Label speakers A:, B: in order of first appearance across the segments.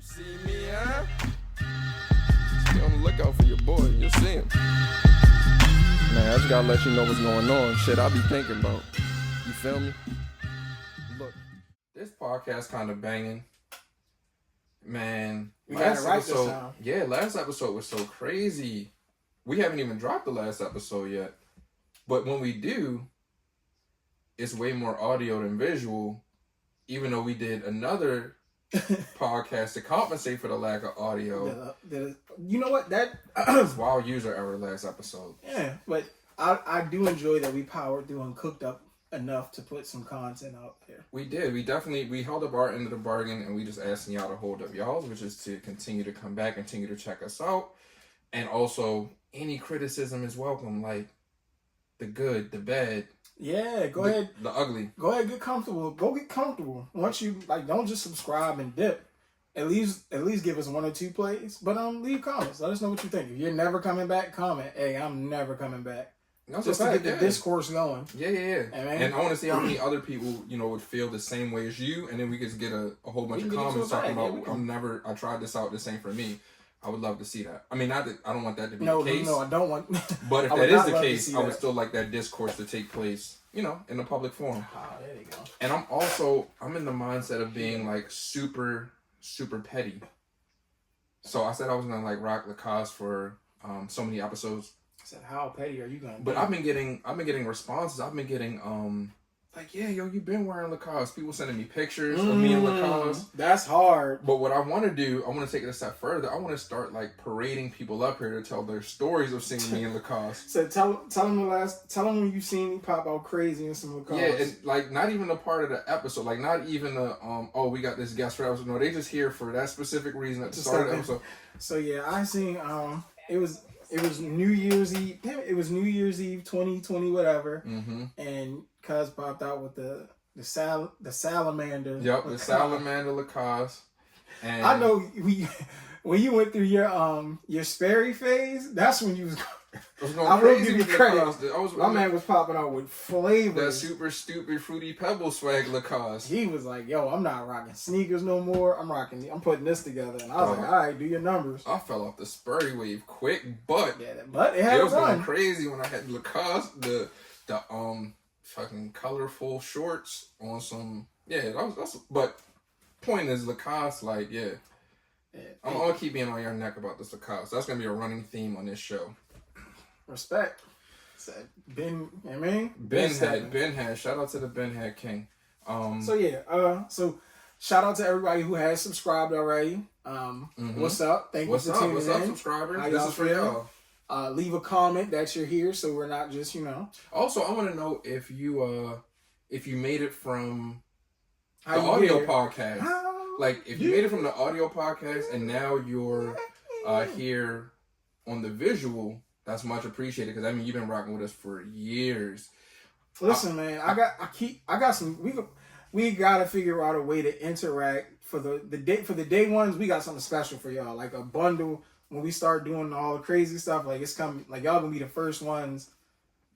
A: See me, huh? Stay on the lookout for your boy. You'll see him. Man, I just gotta let you know what's going on. Shit, I be thinking about. You feel me? Look, this podcast kind of banging. Man,
B: we got it right this time.
A: Yeah, last episode was so crazy. We haven't even dropped the last episode yet. But when we do, it's way more audio than visual, even though we did another podcast to compensate for the lack of audio.
B: You know what? That
A: was wild user error last episode.
B: Yeah, but I do enjoy that we powered through and cooked up enough to put some content out there.
A: We did. We held up our end of the bargain, and we just asking y'all to hold up y'all's, which is to continue to come back, continue to check us out. And also, any criticism is welcome, like the good, the bad.
B: Yeah, go ahead.
A: The ugly.
B: Go ahead, get comfortable. Go get comfortable. Once you don't just subscribe and dip. At least give us 1 or 2 plays. But leave comments. Let us know what you think. If you're never coming back, comment. Hey, I'm never coming back.
A: That's
B: just to get the discourse going.
A: Yeah. And I want to see how many other people, would feel the same way as you, and then we could get a whole bunch of comments talking about I tried this out, this ain't for me. I would love to see that. I mean, not that I don't want that to be the case.
B: No, I don't want.
A: But if that is the case, I would still like that discourse to take place, in the public forum.
B: Ah, there you go.
A: And I'm in the mindset of being like super, super petty. So I said I was gonna rock Lacoste for so many episodes.
B: I said, how petty are you gonna?
A: But I've been getting responses. I've been getting yeah, yo, you been wearing Lacoste. People sending me pictures of me in Lacoste.
B: That's hard.
A: But what I want to do, I want to take it a step further. I want to start parading people up here to tell their stories of seeing me in Lacoste.
B: So tell them when you seen me pop out crazy in some Lacoste.
A: Yeah, and not even a part of the episode. Not even we got this guest for the episode. No, they just here for that specific reason at the start of the episode.
B: So yeah, I seen it was New Year's Eve. It was New Year's Eve 2020 whatever. Mm-hmm. And Cuz popped out with the salamander.
A: Yep, Lacoste. The salamander Lacoste. And
B: I know when you went through your Sperry phase, that's when you was
A: I will give you
B: credit. My man was popping out with flavor.
A: That super stupid Fruity Pebble swag Lacoste.
B: He was like, yo, I'm not rocking sneakers no more. I'm putting this together. And I was like, all right, do your numbers.
A: I fell off the Spurry wave quick, but
B: it was
A: going crazy when I had Lacoste, the fucking colorful shorts on some. Yeah, but point is Lacoste, I'm gonna keep being on your neck about this Lacoste. That's gonna be a running theme on this show.
B: Respect. Ben
A: Head. Shout out to the Ben Head King.
B: So shout out to everybody who has subscribed already. What's up? Thank you for tuning in.
A: What's up, subscribers? This is for y'all.
B: Leave a comment that you're here, so we're not just
A: Also, I want to know if you made it from the audio podcast. If you made it from the audio podcast and now you're here on the visual. That's much appreciated because you've been rocking with us for years.
B: Listen, man, I got some. We gotta figure out a way to interact for the day ones. We got something special for y'all, like a bundle. When we start doing all the crazy stuff, it's coming. Y'all gonna be the first ones,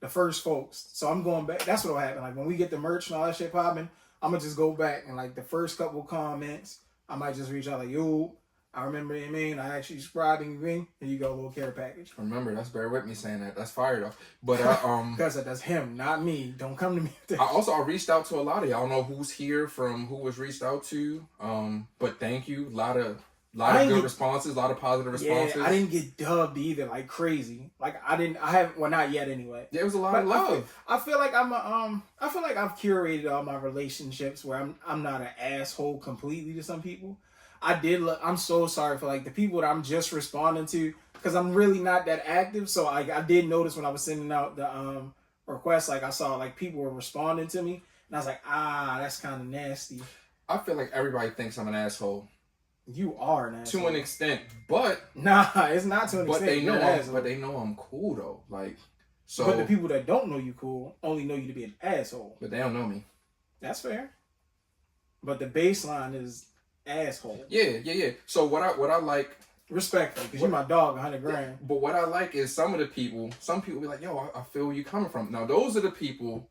B: the first folks. So I'm going back. That's what'll happen. When we get the merch and all that shit popping, I'm gonna just go back and the first couple comments, I might just reach out yo. I remember, I actually subscribed and green, and you go a little care package.
A: Remember, that's bear with me saying that. That's fire though. But
B: because that's him, not me. Don't come to me.
A: I reached out to a lot of y'all. I don't know who's here from who was reached out to. But thank you. A lot of good responses, a lot of positive responses.
B: Yeah, I didn't get dubbed either, crazy. Not yet anyway.
A: Yeah, it was a lot of love.
B: I feel like I've curated all my relationships where I'm not an asshole completely to some people. I'm so sorry for the people that I'm just responding to because I'm really not that active. So I did notice when I was sending out the requests, I saw people were responding to me, and I was like, that's kind of nasty.
A: I feel like everybody thinks I'm an asshole.
B: You are an asshole.
A: To an extent, but
B: nah, it's not to an extent.
A: But they know I'm cool though. So.
B: But the people that don't know you cool only know you to be an asshole.
A: But they don't know me.
B: That's fair. But the baseline is asshole.
A: Yeah. So what I like,
B: respectfully, because you're my dog, $100 grand.
A: But what I like is some people be like, yo, I feel where you coming from. Now those are the people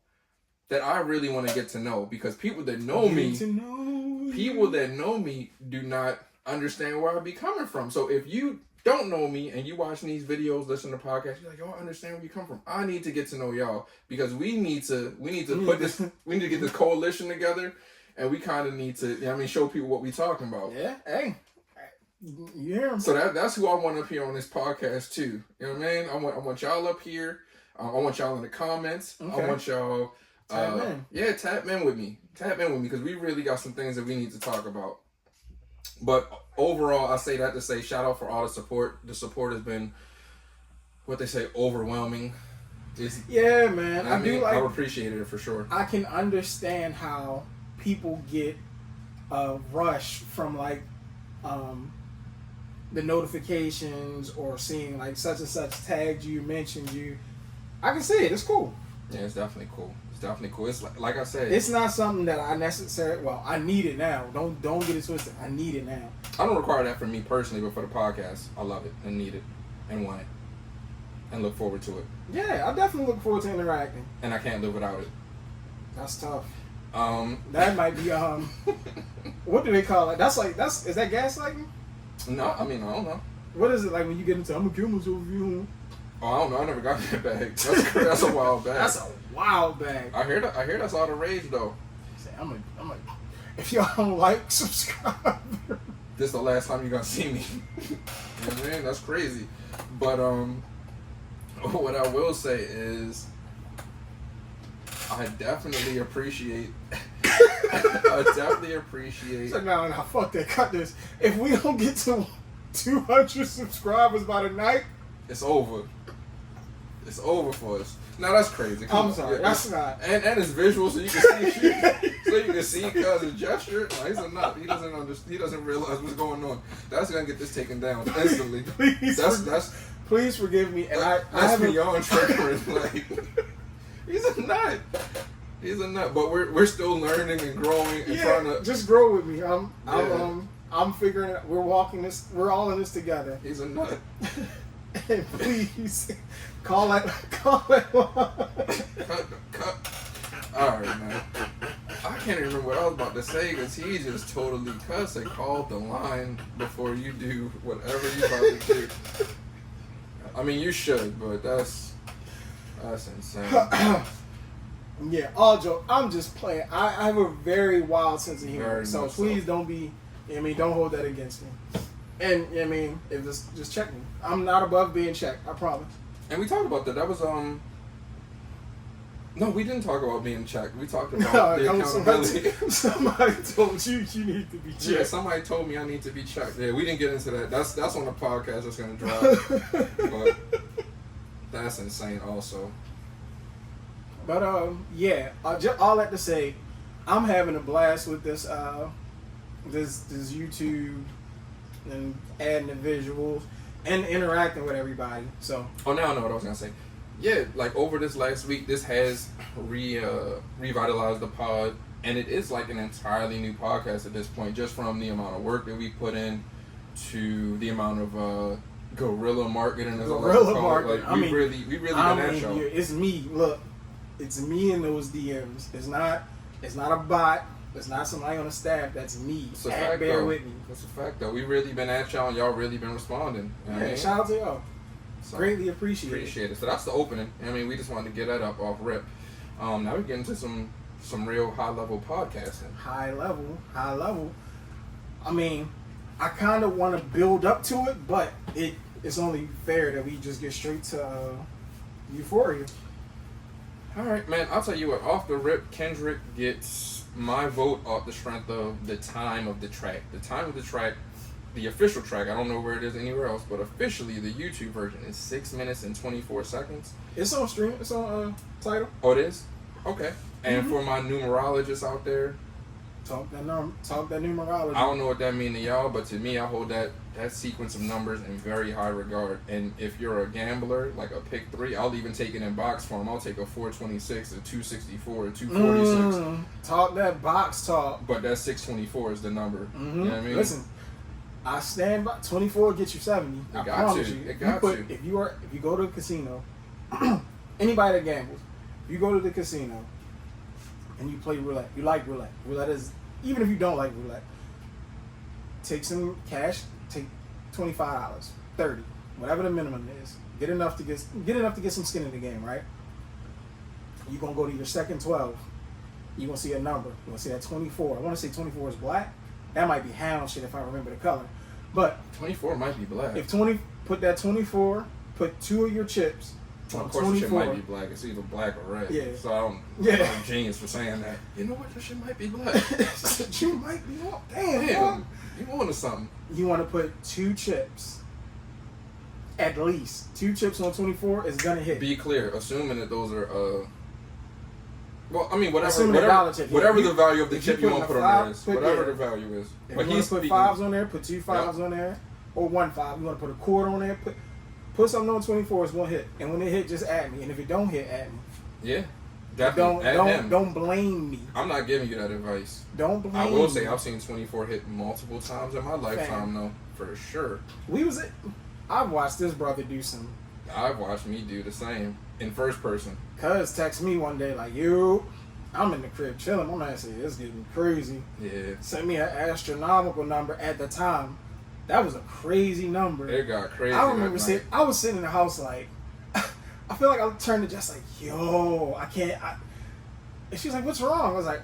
A: that I really want to get to know, because people that know me do not understand where I be coming from. So if you don't know me and you watching these videos, listen to podcasts, you're like, yo, I understand where you come from. I need to get to know y'all because we need to get this coalition together, and we kind of need to, show people what we talking about.
B: Yeah, hey. You hear him.
A: So that's who I want up here on this podcast too. You know what I mean? I want y'all up here. I want y'all in the comments. Okay. I want y'all tap in. Yeah, tap in with me because we really got some things that we need to talk about. But overall, I say that to say shout out for all the support. The support has been what they say overwhelming.
B: Yeah, man.
A: I appreciated it for sure.
B: I can understand how people get a rush from like the notifications or seeing like such and such tagged you, mentioned you. I can see it. It's cool.
A: Yeah, it's definitely cool. It's like I said.
B: It's not something that I necessarily. Well, I need it now. Don't get it twisted. I need it now.
A: I don't require that for me personally, but for the podcast, I love it and need it and want it and look forward to it.
B: Yeah, I definitely look forward to interacting.
A: And I can't live without it.
B: That's tough. That might be what do they call it? Is that gaslighting?
A: No, I don't know.
B: What is it like when you get into I'm gonna kill myself if you don't?
A: Oh, I don't know. I never got that bag. That's a wild bag.
B: That's a wild bag.
A: I hear that's all the rage though.
B: I'm like, if y'all don't like, subscribe.
A: This is the last time you're gonna see me. You know what I mean? That's crazy. But what I will say is I definitely appreciate.
B: It's like, no, fuck that. Cut this. If we don't get to 200 subscribers by the night,
A: it's over. It's over for us. Now that's crazy.
B: I'm sorry, that's not.
A: And it's visual, so you can see. So you can see Cousin's gesture. No, he's a nut. He doesn't realize what's going on. That's gonna get this taken down instantly.
B: Please forgive me. And
A: that's beyond triggering. Like he's a nut. He's a nut. But we're still learning and growing and trying to
B: just grow with me. I'm figuring it. We're walking this. We're all in this together.
A: He's a nut.
B: And please call it.
A: Cut. All right, man. I can't even remember what I was about to say because he just totally cussed and called the line before you do whatever you about to do. I mean, you should, but that's insane.
B: Yeah, all joke. I'm just playing. I have a very wild sense of humor, so please don't be. Don't hold that against me. And if just check me. I'm not above being checked. I promise.
A: And we talked about that. That was No, we didn't talk about being checked. We talked about the accountability.
B: Somebody told you need to be checked.
A: Yeah, somebody told me I need to be checked. Yeah, we didn't get into that. That's on the podcast that's gonna drop. But that's insane, also.
B: But yeah, all that to say, I'm having a blast with this this YouTube and adding the visuals and interacting with everybody. So.
A: Oh, now I know what I was gonna say. Yeah, like over this last week, this has revitalized the pod, and it is like an entirely new podcast at this point, just from the amount of work that we put in to the amount of guerrilla marketing.
B: Guerrilla marketing.
A: Like, we really been at y'all.
B: It's me. Look, it's me in those DMs. It's not a bot. It's not somebody on the staff. That's me.
A: It's a fact,
B: bear
A: though.
B: with me.
A: It's a fact, though. We really been at y'all, and y'all really been responding. You know what I mean?
B: Shout out to y'all.
A: So,
B: greatly appreciate it.
A: So that's the opening. I mean, we just wanted to get that up off rip. Now we get into some real high level podcasting.
B: High level. I mean, I kind of want to build up to it, but it's only fair that we just get straight to Euphoria.
A: All right, man. I'll tell you what. Off the rip, Kendrick gets my vote off the strength of the time of the track. The time of the track. The official track, I don't know where it is anywhere else, but officially the YouTube version is 6 minutes and 24 seconds.
B: It's on stream. It's on Tidal.
A: Oh, it is? Okay. And for my numerologists out there,
B: talk that numerology.
A: I don't know what that means to y'all, but to me, I hold that sequence of numbers in very high regard. And if you're a gambler, like a pick 3, I'll even take it in box form. I'll take a 426, a 264, a 246.
B: Talk that box talk.
A: But that 624 is the number. You know what I mean?
B: Listen. I stand by 24 gets you 70. I promise you. If you go to a casino, anybody that gambles, if you go to the casino and you play roulette, you like roulette. Roulette is, even if you don't like roulette, take some cash, take $25, $30, whatever the minimum is. Get enough to get some skin in the game, right? You're gonna go to your second 12. You're gonna see a number. You're gonna see that 24. I want to say 24 is black. That might be hound shit if I remember the color. But
A: 24 might be black.
B: If put that 24, put 2 of your chips.
A: Well, of course, the shit might be black. It's either black or red.
B: Yeah.
A: So I'm a genius for saying that. You know what? This shit might be black.
B: You might be wrong. Damn.
A: You on to something.
B: You want to put 2 chips. At least 2 chips on 24 is gonna hit.
A: Be clear, assuming that those are well, I mean, whatever the value of the chip you want to put on there is, whatever the value is.
B: If you want to put 5s on there, put 2 5s on there, or 1 5. You want to put a quarter on there, put something on 24. It's gonna hit, and when it hit, just add me. And if it don't hit, add me.
A: Yeah, definitely.
B: Don't blame me.
A: I'm not giving you that advice.
B: Don't blame me.
A: I will say I've seen 24 hit multiple times in my lifetime, though, for sure. I've watched this brother do some. I've watched me do the same in first person.
B: Cuz text me one day like, I'm in the crib chilling. My man said, it's getting crazy.
A: Yeah.
B: Sent me an astronomical number at the time. That was a crazy number.
A: It got crazy.
B: I remember I was sitting in the house like, I feel like I turned to just like, I can't. And she's like, what's wrong? I was like,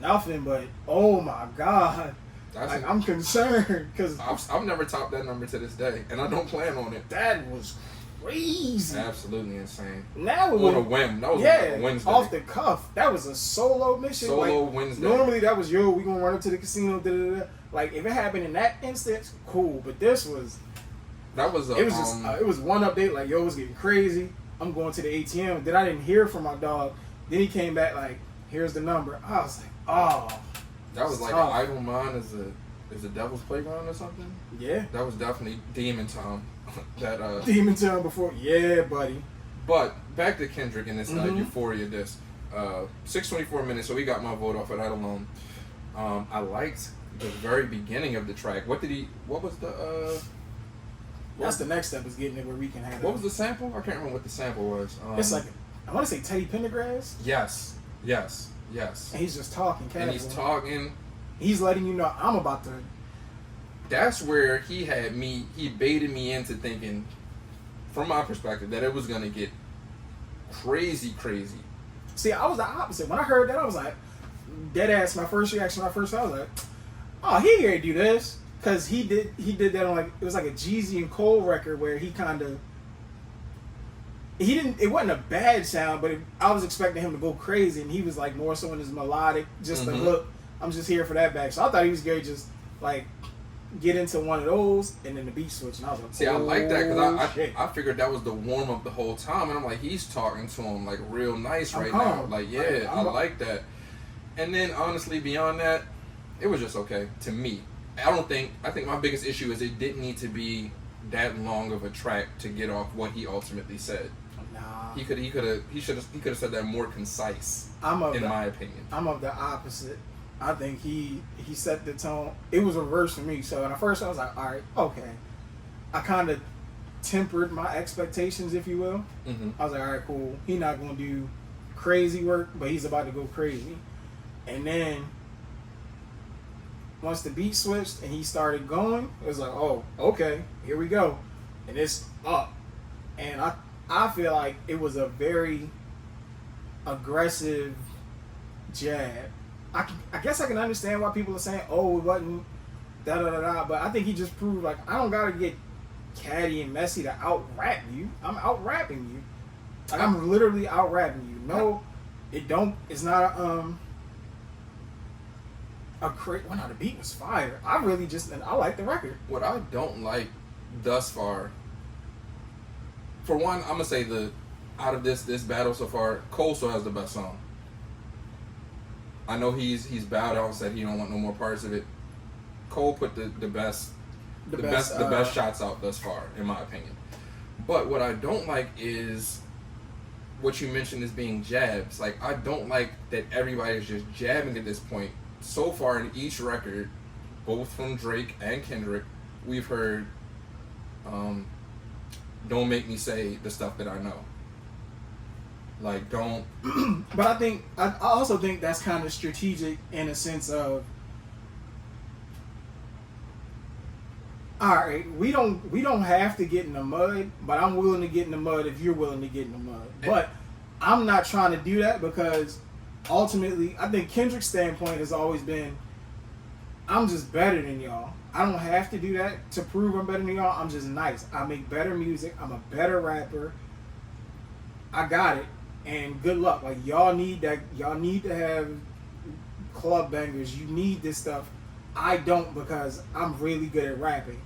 B: nothing, but oh my God. I'm concerned because
A: I've never topped that number to this day, and I don't plan on it.
B: That was crazy.
A: Absolutely insane.
B: Now it
A: was a whim. That was like a Wednesday.
B: Off the cuff. That was a solo mission.
A: Wednesday.
B: Normally that was we gonna run up to the casino. Like if it happened in that instance, cool. But this was.
A: That was.
B: It was one update like it was getting crazy. I'm going to the ATM. Then I didn't hear from my dog. Then he came back like, here's the number. I was like, oh.
A: That was like an idle mind is a devil's playground or something?
B: Yeah.
A: That was definitely Demon Time.
B: Demon Time before. Yeah, buddy.
A: But back to Kendrick and this Euphoria disc. 6:24 minutes, so he got my vote off of that alone. I liked the very beginning of the track. What was the
B: that's the next step is getting it where we can have
A: What was the sample? I can't remember what the sample was.
B: It's like I want to say Teddy Pendergrass.
A: Yes.
B: And he's just talking casual.
A: And he's talking.
B: He's letting you know I'm about to.
A: That's where he baited me into thinking, from my perspective, that it was going to get crazy.
B: See, I was the opposite. When I heard that, I was like, dead ass, my first reaction, I was like, oh, he ain't do this. Because he did that on it was like a Jeezy and Cole record where he kind of, it wasn't a bad sound, but I was expecting him to go crazy, and he was like more so in his melodic, just the hook. I'm just here for that back. So I thought he was going to just like get into one of those, and then the beat switch, and I was like,
A: see, I like that because I figured that was the warm up the whole time, and I'm like, he's talking to him like real nice now. Like, yeah, I like that. And then honestly, beyond that, it was just okay to me. I think my biggest issue is it didn't need to be that long of a track to get off what he ultimately said.
B: Nah.
A: He could have said that more concise. In my opinion,
B: I'm of the opposite. I think he set the tone. It was reverse for me. So at first I was like, all right, okay. I kind of tempered my expectations, if you will. Mm-hmm. I was like, all right, cool. He's not going to do crazy work, but he's about to go crazy. And then once the beat switched and he started going, it was like, oh, okay, here we go. And it's up. And I feel like it was a very aggressive jab. I guess I can understand why people are saying, oh, it wasn't da-da-da-da, but I think he just proved, like, I don't got to get catty and messy to out-rap you. I'm out-rapping you. Like, I'm literally out-rapping you. No, it's not the beat was fire. I like the record.
A: What I don't like thus far, for one, I'm going to say out of this battle so far, Cole still has the best song. I know he's bowed out and said he don't want no more parts of it. Cole put the best shots out thus far, in my opinion. But what I don't like is what you mentioned as being jabs. Like, I don't like that everybody's just jabbing at this point. So far in each record, both from Drake and Kendrick, we've heard don't make me say the stuff that I know. Like, don't.
B: But I also think that's kind of strategic in a sense of All right, we don't have to get in the mud, but I'm willing to get in the mud if you're willing to get in the mud. But I'm not trying to do that because ultimately, I think Kendrick's standpoint has always been, I'm just better than y'all. I don't have to do that to prove I'm better than y'all. I'm just nice. I make better music. I'm a better rapper. I got it. And good luck. Like y'all need that. Y'all need to have club bangers. You need this stuff. I don't because I'm really good at rapping.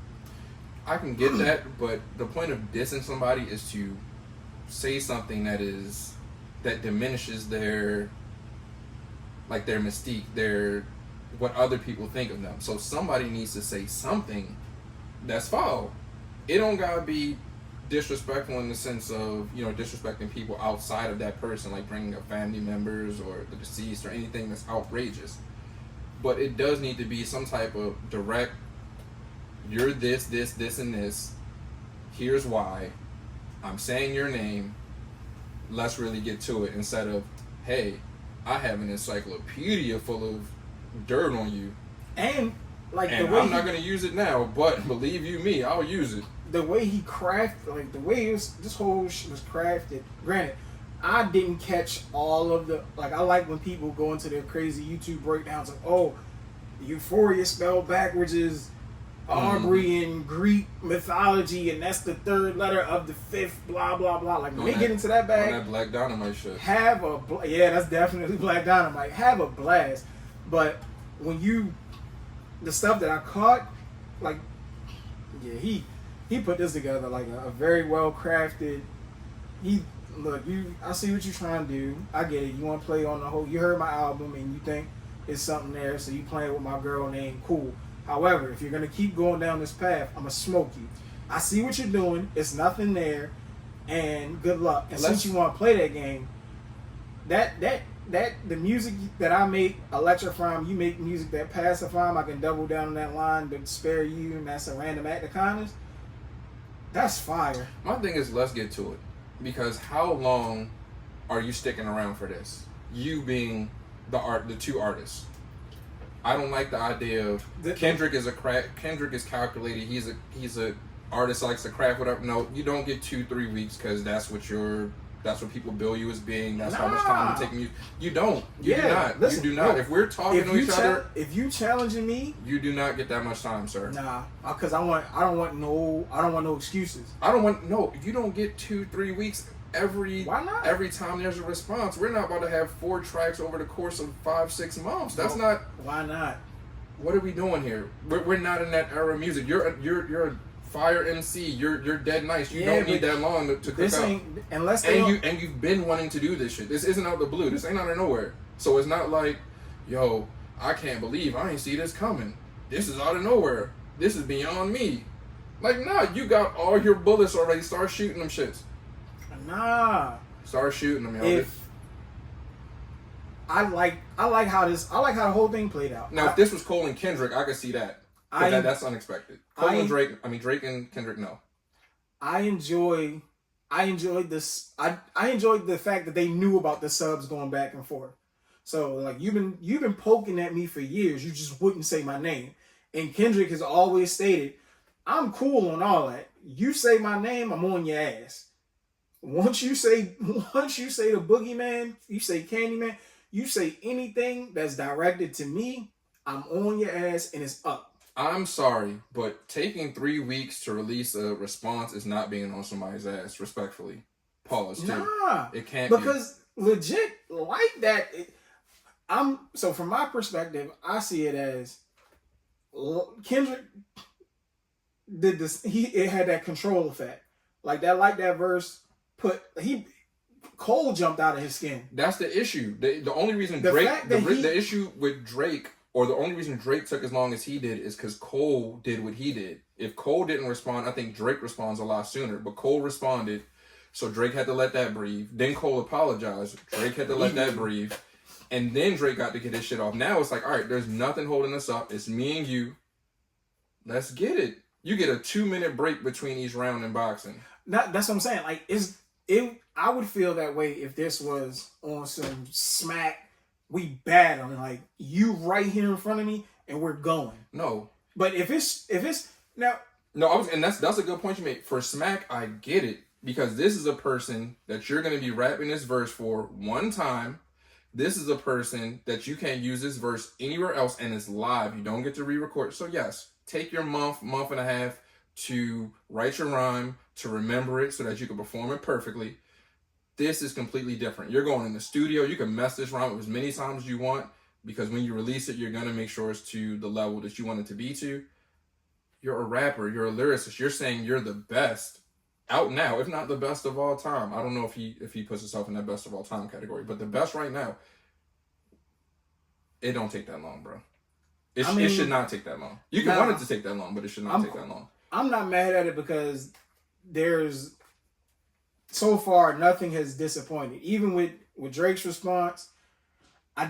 A: I can get that, but the point of dissing somebody is to say something that diminishes their mystique, their what other people think of them. So somebody needs to say something that's foul. It don't gotta be disrespectful in the sense of, disrespecting people outside of that person, like bringing up family members or the deceased or anything that's outrageous. But it does need to be some type of direct, you're this, and this. Here's why. I'm saying your name. Let's really get to it instead of, hey, I have an encyclopedia full of dirt on you.
B: And
A: the way I'm not going to use it now, but believe you me, I'll use it.
B: The way he crafted, the way this whole shit was crafted. Granted, I didn't catch all of the, I like when people go into their crazy YouTube breakdowns of, Euphoria spelled backwards is Aubrey in Greek mythology, and that's the third letter of the fifth, blah, blah, blah. When they get into that bag.
A: That Black Dynamite shit.
B: That's definitely Black Dynamite. Have a blast. But when the stuff that I caught, he put this together a very well crafted. I see what you're trying to do. I get it. You want to play on the whole. You heard my album and you think it's something there, so you playing with my girl name. Cool. However, if you're gonna keep going down this path, I'm gonna smoke you. I see what you're doing. It's nothing there, and good luck. And since you want to play that game, the music that I make, electrify, you make music that pacify. I can double down on that line to spare you, and that's a random act of kindness. That's fire.
A: My thing is, let's get to it. Because how long are you sticking around for this? You being the two artists. I don't like the idea of Kendrick is Kendrick is calculated. He's a artist, likes to craft whatever. No, you don't get 2-3 weeks because that's what people bill you as being. That's how much time it take you. You don't. You do not. Listen, you do not. If we're talking to each other,
B: if you challenging me,
A: you do not get that much time, sir.
B: Nah, because I don't want no excuses.
A: You don't get 2-3 weeks. Why not? Every time there's a response. We're not about to have 4 tracks over the course of 5-6 months. That's not.
B: Why not?
A: What are we doing here? We're not in that era of music. You're a fire MC. You're dead nice. You don't need that long to cook up. And you've been wanting to do this shit. This isn't out of the blue. This ain't out of nowhere. So it's not like, yo, I can't believe I ain't see this coming. This is out of nowhere. This is beyond me. Nah, you got all your bullets already. Start shooting them shits.
B: Nah.
A: Start shooting them, yo.
B: I like how the whole thing played out.
A: Now, if this was Cole and Kendrick, I could see that. That's unexpected. Cole and Drake. Drake and Kendrick. No.
B: I enjoyed this. I enjoyed the fact that they knew about the subs going back and forth. So you've been poking at me for years. You just wouldn't say my name. And Kendrick has always stated, I'm cool on all that. You say my name, I'm on your ass. Once you say the boogeyman, you say Candyman, you say anything that's directed to me, I'm on your ass and it's up.
A: I'm sorry, but taking 3 weeks to release a response is not being on somebody's ass, respectfully. Pause, too.
B: Nah.
A: It can't
B: because legit, like that, so from my perspective, I see it as Kendrick did this, it had that control effect. That verse Cole jumped out of his skin.
A: That's the issue. The only reason the issue with Drake, or the only reason Drake took as long as he did, is because Cole did what he did. If Cole didn't respond, I think Drake responds a lot sooner. But Cole responded, so Drake had to let that breathe. Then Cole apologized. Drake had to let that breathe. And then Drake got to get his shit off. Now it's all right, there's nothing holding us up. It's me and you. Let's get it. You get a 2-minute break between each round in boxing.
B: That's what I'm saying. I would feel that way if this was on some smack. We battling, you right here in front of me and we're going.
A: No.
B: But if it's now,
A: No, and that's a good point you made. For Smack, I get it because this is a person that you're going to be rapping this verse for one time. This is a person that you can't use this verse anywhere else, and it's live. You don't get to re-record. So yes, take your month and a half to write your rhyme, to remember it so that you can perform it perfectly. This is completely different. You're going in the studio. You can mess this rhyme up as many times as you want because when you release it, you're going to make sure it's to the level that you want it to be to. You're a rapper. You're a lyricist. You're saying you're the best out now, if not the best of all time. I don't know if he puts himself in that best of all time category, but the best right now. It don't take that long, bro. It should not take that long. You can want it to take that long, but it should not take that long.
B: I'm not mad at it because there's so far nothing has disappointed. Even with Drake's response, I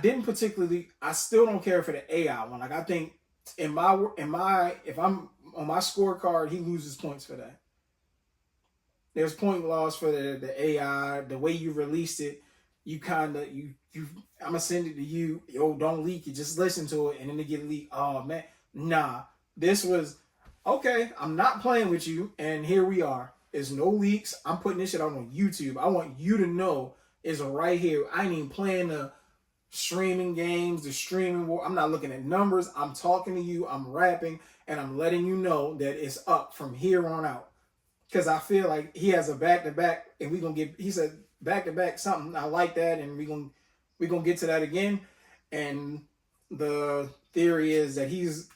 B: still don't care for the AI one. Like I think if I'm on my scorecard, he loses points for that. There's point loss for the AI, the way you released it. You I'm gonna send it to you. Yo, don't leak it. Just listen to it, and then it get leaked. Oh man, nah. This was okay. I'm not playing with you, and here we are. There's no leaks. I'm putting this shit on YouTube. I want you to know it's right here. I ain't even playing the streaming games, the streaming war. I'm not looking at numbers. I'm talking to you. I'm rapping, and I'm letting you know that it's up from here on out. Because I feel like he has a back-to-back, and he said back-to-back something. I like that, and we're gonna get to that again. And the theory is that he's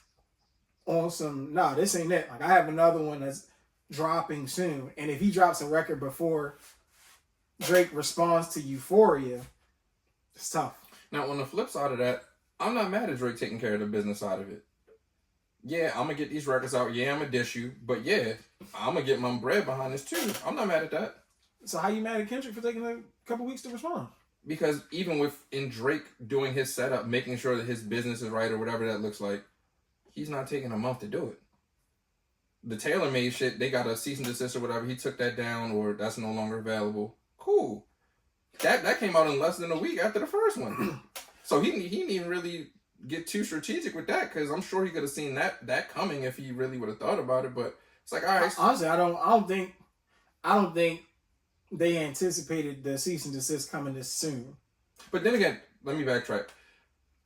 B: on some, this ain't it. Like I have another one that's dropping soon. And if he drops a record before Drake responds to Euphoria, it's tough.
A: Now, on the flip side of that, I'm not mad at Drake taking care of the business side of it. Yeah, I'm going to get these records out. Yeah, I'm going to dish you. But yeah, I'm going to get my bread behind this too. I'm not mad at that.
B: So how you mad at Kendrick for taking a couple weeks to respond?
A: Because even in Drake doing his setup, making sure that his business is right or whatever that looks like, he's not taking a month to do it. The TaylorMade shit, they got a cease and desist or whatever. He took that down or that's no longer available. Cool. That came out in less than a week after the first one. So he didn't even really get too strategic with that because I'm sure he could have seen that coming if he really would have thought about it. But it's like, all right.
B: Honestly, I don't think they anticipated the cease and desist coming this soon.
A: But then again, let me backtrack.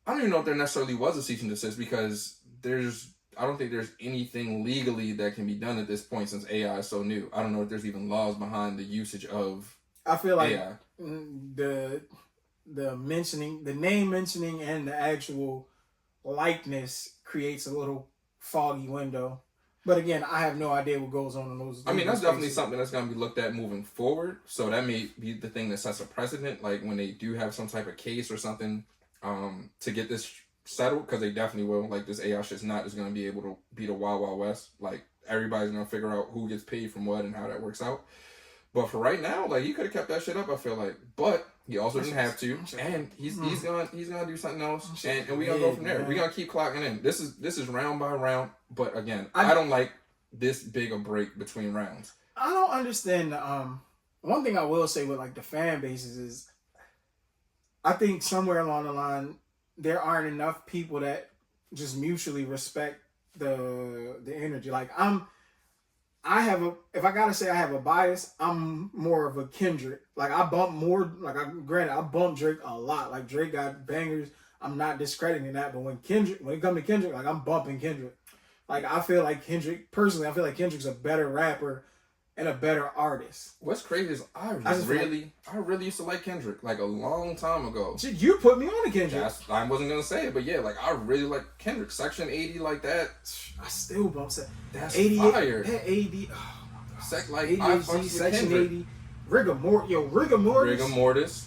A: I don't even know if there necessarily was a cease and desist because I don't think there's anything legally that can be done at this point since AI is so new. I don't know if there's even laws behind the usage of
B: I feel like
A: AI.
B: The name mentioning and the actual likeness creates a little foggy window. But again, I have no idea what goes on in those.
A: I mean, that's definitely something that's going to be looked at moving forward. So that may be the thing that sets a precedent, like when they do have some type of case or something to get this settled, because they definitely will. Like this AI shit's not just going to be able to be the Wild Wild West. Like everybody's going to figure out who gets paid from what and how that works out. But for right now, like he could have kept that shit up, I feel like. But he also didn't have to, and he's gonna do something else, and we gonna go from there. We gonna keep clocking in. This is round by round. But again, I don't like this big a break between rounds.
B: I don't understand. One thing I will say with like the fan bases is, I think somewhere along the line there aren't enough people that just mutually respect the energy. Like if I gotta say I have a bias, I'm more of a Kendrick. Like I bump more, I bump Drake a lot. Like Drake got bangers. I'm not discrediting that, but when it comes to Kendrick, like I'm bumping Kendrick. Like I feel like Kendrick's a better rapper and a better artist.
A: What's crazy is I really used to like Kendrick like a long time ago.
B: You put me on to Kendrick.
A: I wasn't gonna say it, but yeah, like I really like Kendrick. Section 80 like that.
B: I still bump that.
A: That's
B: 80,
A: fire.
B: That 80. Oh my god.
A: Like
B: ADHD, Section
A: Kendrick.
B: 80. Rigor mortis.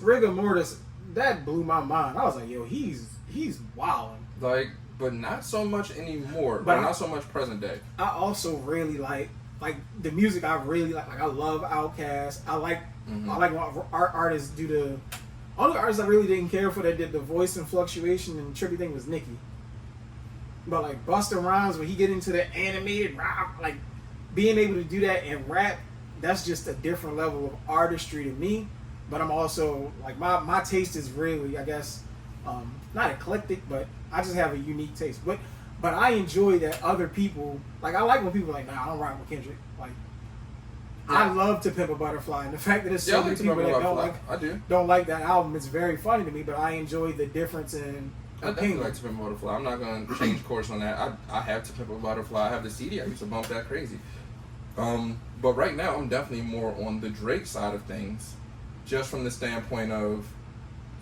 B: That blew my mind. I was like, yo, he's wilding.
A: Like, but not so much anymore. But not so much present day.
B: I also really like the music. I really like I love Outkast. I like when artists do the only artist I really didn't care for that did the voice and fluctuation and trippy thing was Nicki. But like Busta Rhymes, when he get into the animated rap, like being able to do that and rap, that's just a different level of artistry to me. But I'm also like my taste is really, I guess, not eclectic, but I just have a unique taste. But But I enjoy that other people, like, I like when people are like, nah, I don't rock with Kendrick. Like, yeah. I love To Pimp a Butterfly, and the fact that there's so many people that don't like that album, it's very funny to me, but I enjoy the difference in
A: I definitely like To Pimp a Butterfly. I'm not going to change course on that. I have To Pimp a Butterfly. I have the CD. I used to bump that crazy. But right now, I'm definitely more on the Drake side of things, just from the standpoint of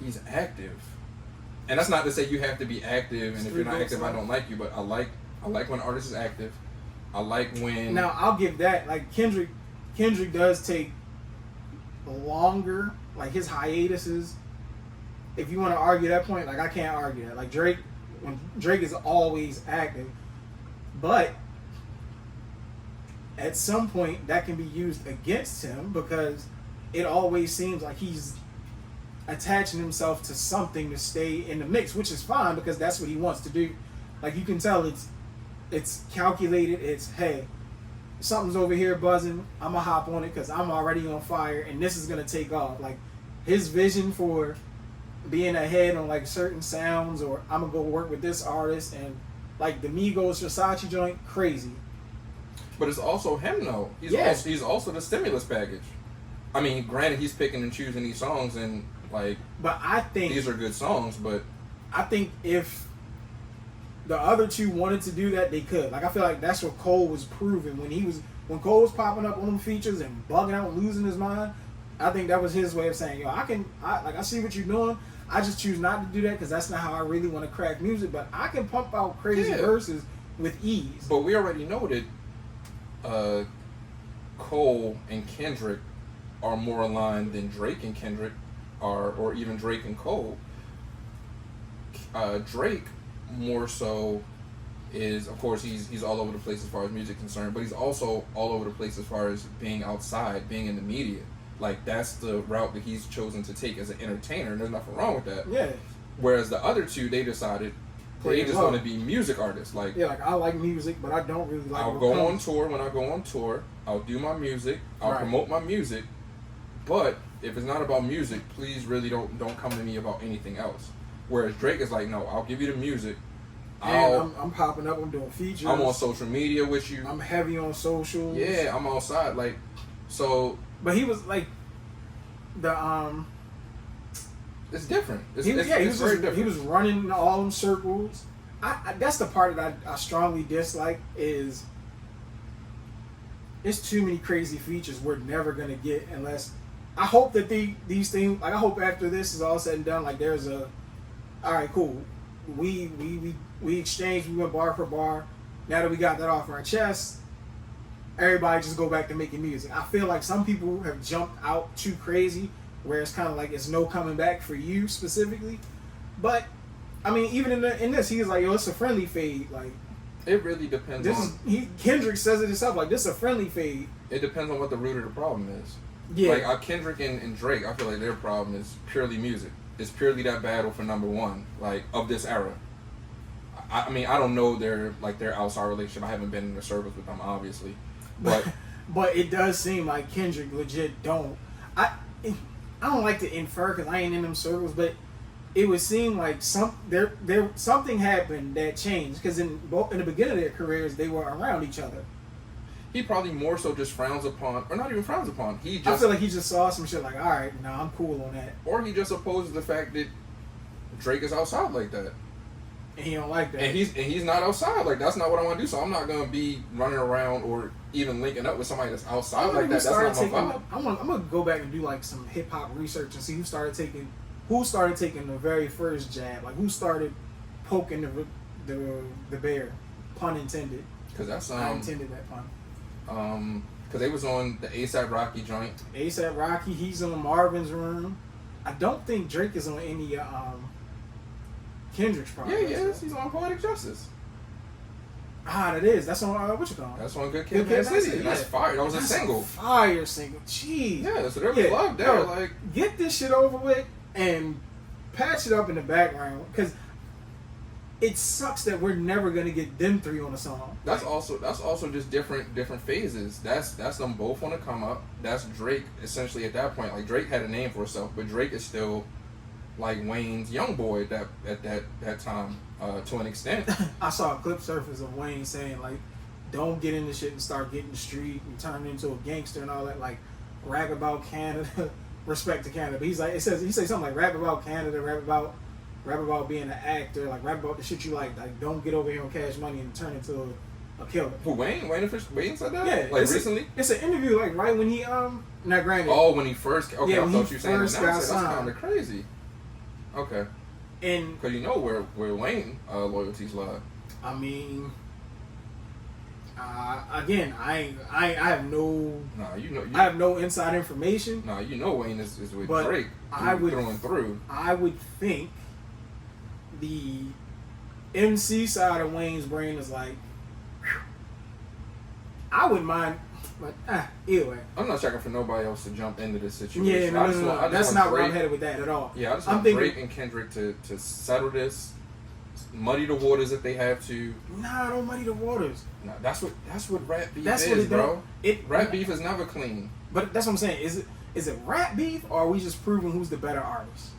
A: he's active. And that's not to say you have to be active, and if you're not active, I don't like you. But I like when an artist is active. I like when...
B: Now, I'll give that. Like, Kendrick does take longer. Like, his hiatuses, if you want to argue that point, like, I can't argue that. Like, Drake is always active. But at some point, that can be used against him because it always seems like he's attaching himself to something to stay in the mix, which is fine because that's what he wants to do. Like, you can tell it's calculated. It's, hey, something's over here buzzing. I'm going to hop on it because I'm already on fire and this is going to take off. Like, his vision for being ahead on, like, certain sounds, or I'm going to go work with this artist, and, like, the Migos Versace joint, crazy.
A: But it's also him, though. He's also the stimulus package. I mean, granted, he's picking and choosing these songs, and, like,
B: but I think
A: these are good songs, but
B: I think if the other two wanted to do that, they could. Like, I feel like that's what Cole was proving when Cole was popping up on them features and bugging out and losing his mind. I think that was his way of saying, yo, I see what you're doing. I just choose not to do that because that's not how I really want to crack music. But I can pump out crazy verses with ease.
A: But we already know that Cole and Kendrick are more aligned than Drake and Kendrick are, or even Drake and Cole. Drake more so is, of course, he's all over the place as far as music is concerned, but he's also all over the place as far as being outside, being in the media. Like, that's the route that he's chosen to take as an entertainer, and there's nothing wrong with that.
B: Yeah.
A: Whereas the other two, they decided they just want to be music artists. Like,
B: yeah, like, I like music, but I don't really like.
A: I'll go on tour. When I go on tour, I'll do my music. I'll promote my music. But if it's not about music, please really don't come to me about anything else. Whereas Drake is like, no, I'll give you the music.
B: I'm popping up. I'm doing features.
A: I'm on social media with you.
B: I'm heavy on socials.
A: Yeah, I'm outside. Like, so.
B: But he was like,
A: it's different.
B: He was very different. He was running all them circles. That's the part that I strongly dislike is it's too many crazy features we're never gonna get unless. I hope that these things, like, I hope after this is all said and done, like, there's all right, cool. We exchanged, we went bar for bar. Now that we got that off our chest, everybody just go back to making music. I feel like some people have jumped out too crazy, where it's kind of like it's no coming back for you specifically. But I mean, even in this, he was like, yo, it's a friendly fade. Like,
A: it really depends
B: Kendrick says it himself, like, this is a friendly fade.
A: It depends on what the root of the problem is.
B: Yeah.
A: Like, Kendrick and Drake, I feel like their problem is purely music. It's purely that battle for number one, like, of this era. I mean, I don't know their outside relationship. I haven't been in the service with them, obviously. But
B: but it does seem like Kendrick legit don't. I don't like to infer because I ain't in them circles, but it would seem like something happened that changed because in the beginning of their careers they were around each other.
A: He probably more so just frowns upon, or not even frowns upon.
B: I feel like he just saw some shit like, all right, nah, I'm cool on that.
A: Or he just opposes the fact that Drake is outside like that.
B: And he don't like that.
A: And he's not outside. Like, that's not what I want to do. So I'm not going to be running around or even linking up with somebody that's outside like that. That's not my vibe.
B: I'm going to go back and do, like, some hip-hop research and see who started taking the very first jab. Like, who started poking the bear, pun intended.
A: Because that's
B: I intended that pun.
A: Because they was on the A$AP Rocky joint.
B: A$AP Rocky, he's on Marvin's Room. I don't think Drake is on any Kendrick's project.
A: Yeah, he is. He's on Poetic Justice.
B: That is. That's on what you call it?
A: That's on Good Kid, Mad City. Yeah. That's fire. That was a single.
B: Fire single. Jeez.
A: Yeah, so there was love there.
B: No,
A: like,
B: get this shit over with and patch it up in the background because it sucks that we're never gonna get them three on a song.
A: That's also just different phases. That's them both on the come up. That's Drake essentially at that point. Like, Drake had a name for himself, but Drake is still like Wayne's young boy at that time to an extent.
B: I saw a clip surface of Wayne saying like, don't get into shit and start getting the street and turn into a gangster and all that. Like, rap about Canada, respect to Canada. But he's like, he says something like rap about Canada, rap about being an actor, like rap about the shit you like. Like, don't get over here on Cash Money and turn into a killer.
A: Who, Wayne said that?
B: Yeah,
A: like recently.
B: It's an interview like right when he not granted.
A: Oh, when he first. Okay,
B: yeah,
A: I thought you were saying that. That's
B: signed.
A: kind of crazy. Okay.
B: And
A: because you know where Wayne loyalties lie.
B: I mean, again, I have no.
A: Nah,
B: I have no inside information.
A: Nah, you know Wayne is with
B: but
A: Drake. Through and through.
B: I would think the MC side of Wayne's brain is like, whew, I wouldn't mind, but either way.
A: I'm not checking for nobody else to jump into this situation.
B: Yeah, no. That's not where I'm headed with that at all.
A: Yeah, I just want Drake and Kendrick to settle this, muddy the waters if they have to.
B: Nah, don't muddy the waters.
A: Nah, that's what rap beef
B: that's
A: is,
B: what it
A: bro.
B: It
A: rap beef is never clean.
B: But that's what I'm saying. Is it rap beef, or are we just proving who's the better artist?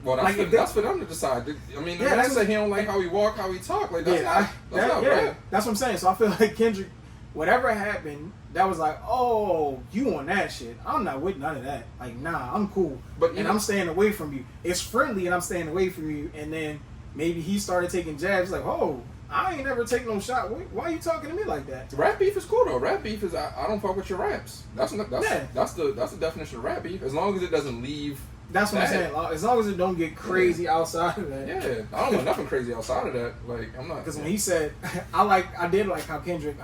A: Well, that's for them to decide. I mean, yeah, that's like he don't like how he walk, how he talk. Like that's not right.
B: That's what I'm saying. So I feel like Kendrick, whatever happened, that was like, oh, you on that shit. I'm not with none of that. Like, nah, I'm cool. I'm staying away from you. It's friendly, and I'm staying away from you. And then maybe he started taking jabs. Like, oh, I ain't never taken no shot. Why are you talking to me like that?
A: Rap beef is cool though. Rap beef is I don't fuck with your raps. That's the definition of rap beef. As long as it doesn't leave.
B: That's what I'm saying. As long as it don't get crazy outside of that.
A: Yeah, I don't want nothing crazy outside of that. Like, I'm not.
B: Because when he said, I did like how Kendrick,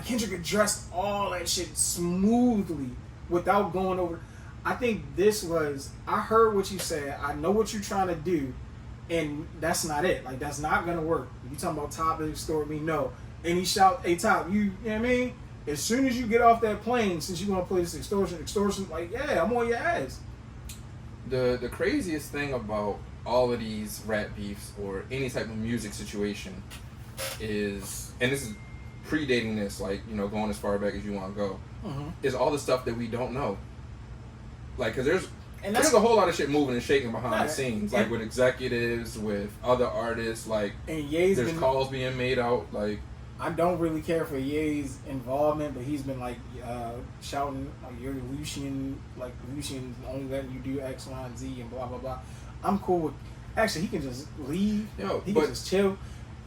B: Kendrick addressed all that shit smoothly without going over. I think this was, I heard what you said. I know what you're trying to do, and that's not it. Like, that's not gonna work. You talking about Top that extort me? No. And he shout, "Hey Top, you know what I mean? As soon as you get off that plane, since you gonna play this extortion, like, yeah, I'm on your ass."
A: The craziest thing about all of these rap beefs or any type of music situation is, and this is predating this, like, you know, going as far back as you want to go, is all the stuff that we don't know. Like, because there's a whole lot of shit moving and shaking behind the scenes, like with executives, with other artists, like,
B: and
A: there's calls being made out, like.
B: I don't really care for Ye's involvement, but he's been like shouting, like, you're Lucian, only letting you do X, Y, and Z, and blah blah blah. I'm cool with. Actually, he can just leave. He can just chill.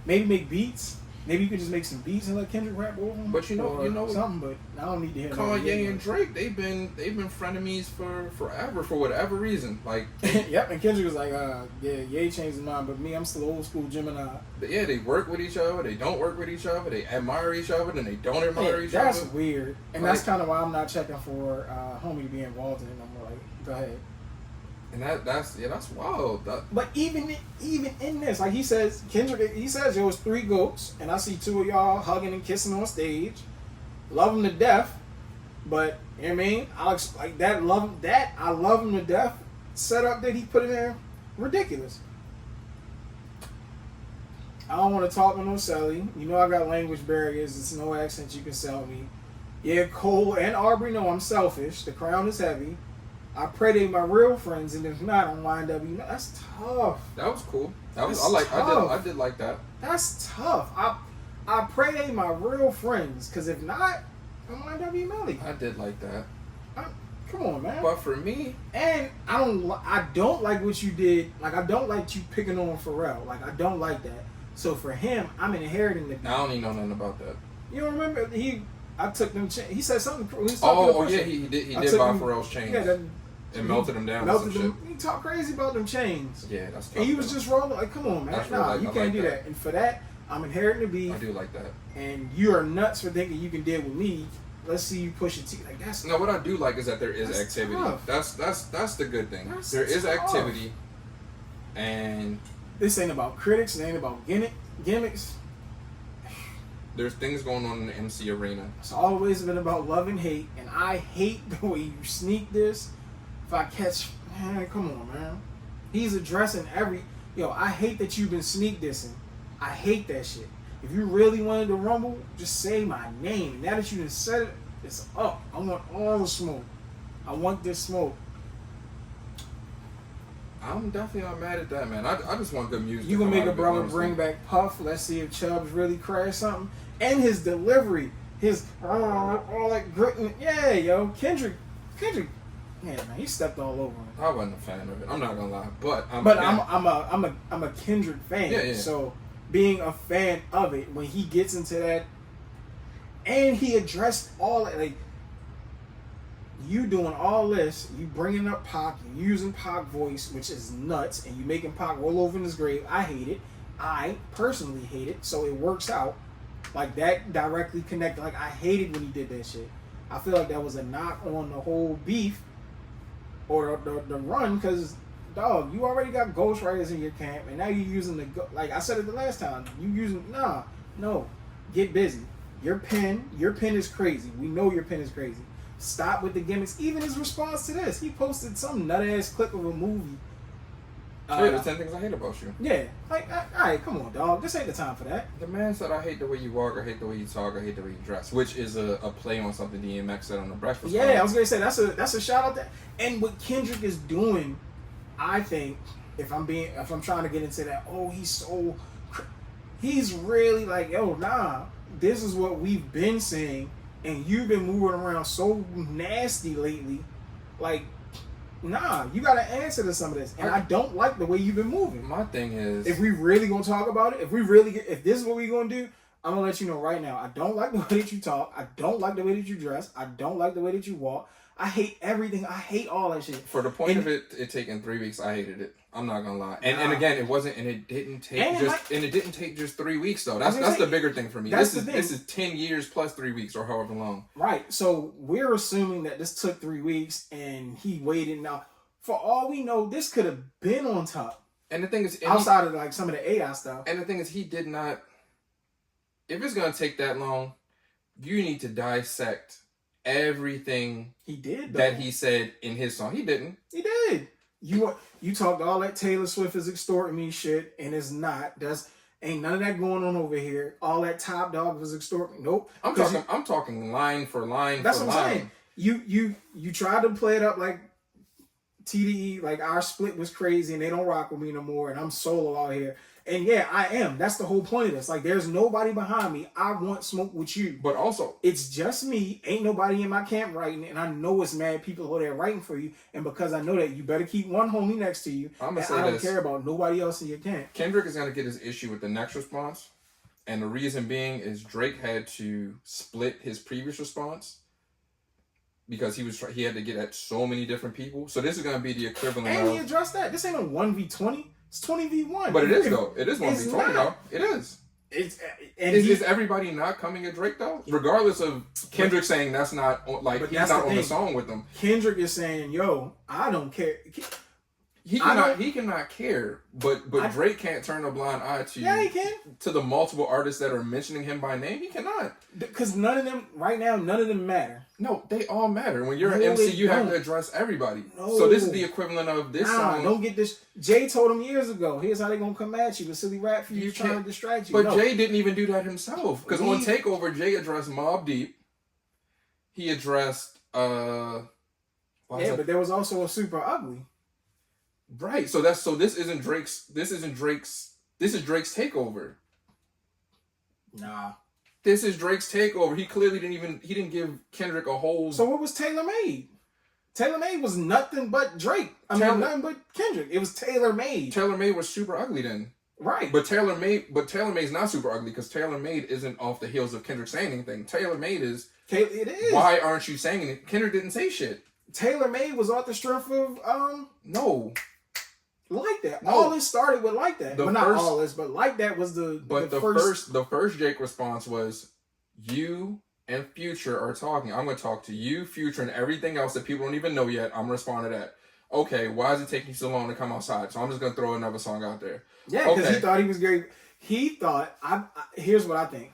B: Maybe make beats. Maybe you could just make some beats and let Kendrick rap over him.
A: But you know
B: something. But I don't need to hear
A: Kanye and Drake. They've been frenemies for forever for whatever reason. Like,
B: yep. And Kendrick was like, Ye changed his mind, but me, I'm still old school Gemini.
A: Yeah, they work with each other. They don't work with each other. They admire each other, and they don't admire each other.
B: That's weird, and that's kind of why I'm not checking for homie to be involved in it. I'm like, go ahead.
A: And that's wild.
B: But even in this, like he says, Kendrick, he says there was 3 goats, and I see 2 of y'all hugging and kissing on stage. Love them to death, but you know what I mean, Alex, like that I love him to death setup that he put in there, ridiculous. I don't want to talk with no Sally. You know I got language barriers. It's no accent you can sell me. Yeah, Cole and Aubrey know I'm selfish. The crown is heavy. I pray they my real friends, and if not, I'm YNW. That's tough.
A: That was cool. I did like that.
B: That's tough. I pray they my real friends, because if not, I'm YNW Melly.
A: I did like that.
B: Come on, man.
A: But for me,
B: and I don't like what you did. Like, I don't like you picking on Pharrell. Like, I don't like that. So for him, I'm inheriting the.
A: I don't even know nothing about that.
B: You don't remember I took them. He said something. He
A: did buy Pharrell's chains.
B: Yeah,
A: and melted them down.
B: He talked crazy about them chains.
A: Yeah, that's tough.
B: And he was just rolling like, come on, man. You can't do that. And for that, I'm inheriting the beef.
A: I do like that.
B: And you are nuts for thinking you can deal with me. Let's see you push your teeth. Like, that's
A: no. What I do like is that there is activity.
B: Tough.
A: That's the good thing. There is
B: tough.
A: activity, and
B: this ain't about critics. It ain't about gimmicks.
A: There's things going on in the MC arena.
B: It's always been about love and hate, and I hate the way you sneak this. If I catch, man, come on, man. He's addressing I hate that you've been sneak dissing. I hate that shit. If you really wanted to rumble, just say my name. Now that you done said it, it's up. I want all the smoke. I want this smoke.
A: I'm definitely not mad at that, man. I just want good music.
B: You gonna make a brother bring back Puff? Let's see if Chubbs really crashed something. And his delivery, his all that gritting. Yeah, yo, Kendrick, yeah, man, he stepped all over him.
A: I wasn't a fan of it. I'm not gonna lie, but I'm
B: a Kendrick fan.
A: Yeah.
B: So being a fan of it, when he gets into that, and he addressed all that, like. You doing all this, you bringing up Pac, you using Pac voice, which is nuts, and you making Pac roll over in his grave. I hate it. I personally hate it, so it works out. Like, that directly connected. Like, I hated when he did that shit. I feel like that was a knock on the whole beef or the run, because, dog, you already got ghostwriters in your camp, and now you're using like I said it the last time, you using, no, get busy. Your pen is crazy. We know your pen is crazy. Stop with the gimmicks. Even his response to this, he posted some nut ass clip of a movie.
A: The 10 things I hate about you.
B: Yeah, like, all right, come on, dog. This ain't the time for that.
A: The man said, "I hate the way you walk, I hate the way you talk, I hate the way you dress," which is a play on something DMX said on the Breakfast Club.
B: Yeah, I was gonna say that's a shout out. And what Kendrick is doing, I think, if I'm trying to get into that, he's really like, yo, nah, this is what we've been saying. And you've been moving around so nasty lately, like, nah, you gotta answer to some of this. And I don't like the way you've been moving.
A: My thing is,
B: if we really gonna talk about it, if this is what we gonna do, I'm gonna let you know right now. I don't like the way that you talk. I don't like the way that you dress. I don't like the way that you walk. I hate everything. I hate all that shit.
A: For the point of it taking 3 weeks, I hated it. I'm not gonna lie. And again, it wasn't, and it didn't take just 3 weeks though. That's the bigger thing for me. This is 10 years plus 3 weeks or however long.
B: Right. So we're assuming that this took 3 weeks and he waited. Now, for all we know, this could have been on top.
A: And the thing is,
B: outside of like some of the AI stuff.
A: And the thing is, he did not. If it's gonna take that long, you need to dissect everything
B: he did
A: that he said in his song. He didn't.
B: He did. You talked all that Taylor Swift is extorting me shit, and it's not. Ain't none of that going on over here. All that Top Dog was extorting. Nope.
A: I'm talking line for line.
B: That's what I'm saying. You tried to play it up like TDE, like our split was crazy and they don't rock with me no more, and I'm solo out here. And yeah, I am. That's the whole point of this. Like, there's nobody behind me. I want smoke with you.
A: But also,
B: it's just me. Ain't nobody in my camp writing. And I know it's mad people who are there writing for you. And because I know that, you better keep one homie next to you.
A: I'm gonna say
B: I don't care about nobody else in your camp.
A: Kendrick is going to get his issue with the next response. And the reason being is Drake had to split his previous response because he had to get at so many different people. So this is going to be the equivalent
B: and he addressed that. This ain't a 1v20. It's 20v1.
A: But it is, though. It is 1v20, though. It is. Is everybody not coming at Drake, though? Regardless of Kendrick saying that's not, like, he's not on the song with them.
B: Kendrick is saying, yo, I don't care.
A: He cannot care, but Drake can't turn a blind eye to
B: he can.
A: To the multiple artists that are mentioning him by name. He cannot.
B: Because none of them matter.
A: No, they all matter. When you're an MC, you have to address everybody. No. So this is the equivalent of this song.
B: Don't get this. Jay told him years ago, here's how they gonna come at you with silly rap for you trying to distract you.
A: But Jay didn't even do that himself. Because on Takeover, Jay addressed Mobb Deep. He addressed but
B: there was also a Super Ugly.
A: Right. So this isn't Drake's takeover.
B: Nah.
A: This is Drake's takeover. He clearly didn't give Kendrick a whole.
B: So what was Taylor Made? Taylor Made was nothing but Drake. Nothing but Kendrick. It was Taylor Made.
A: Taylor Made was Super Ugly then.
B: Right.
A: But Taylor Made's not Super Ugly because Taylor Made isn't off the heels of Kendrick saying anything. Taylor Made is.
B: It is.
A: Why aren't you saying it? Kendrick didn't say shit.
B: Taylor Made was off the strength of
A: No.
B: Like that. No. All this started with Like That. But not all this, but Like That was the
A: first Jake response was, you and Future are talking. I'm going to talk to you, Future, and everything else that people don't even know yet. I'm going to respond to that. Okay, why is it taking so long to come outside? So I'm just going to throw another song out there.
B: Yeah, because he thought he was great. He thought, here's what I think.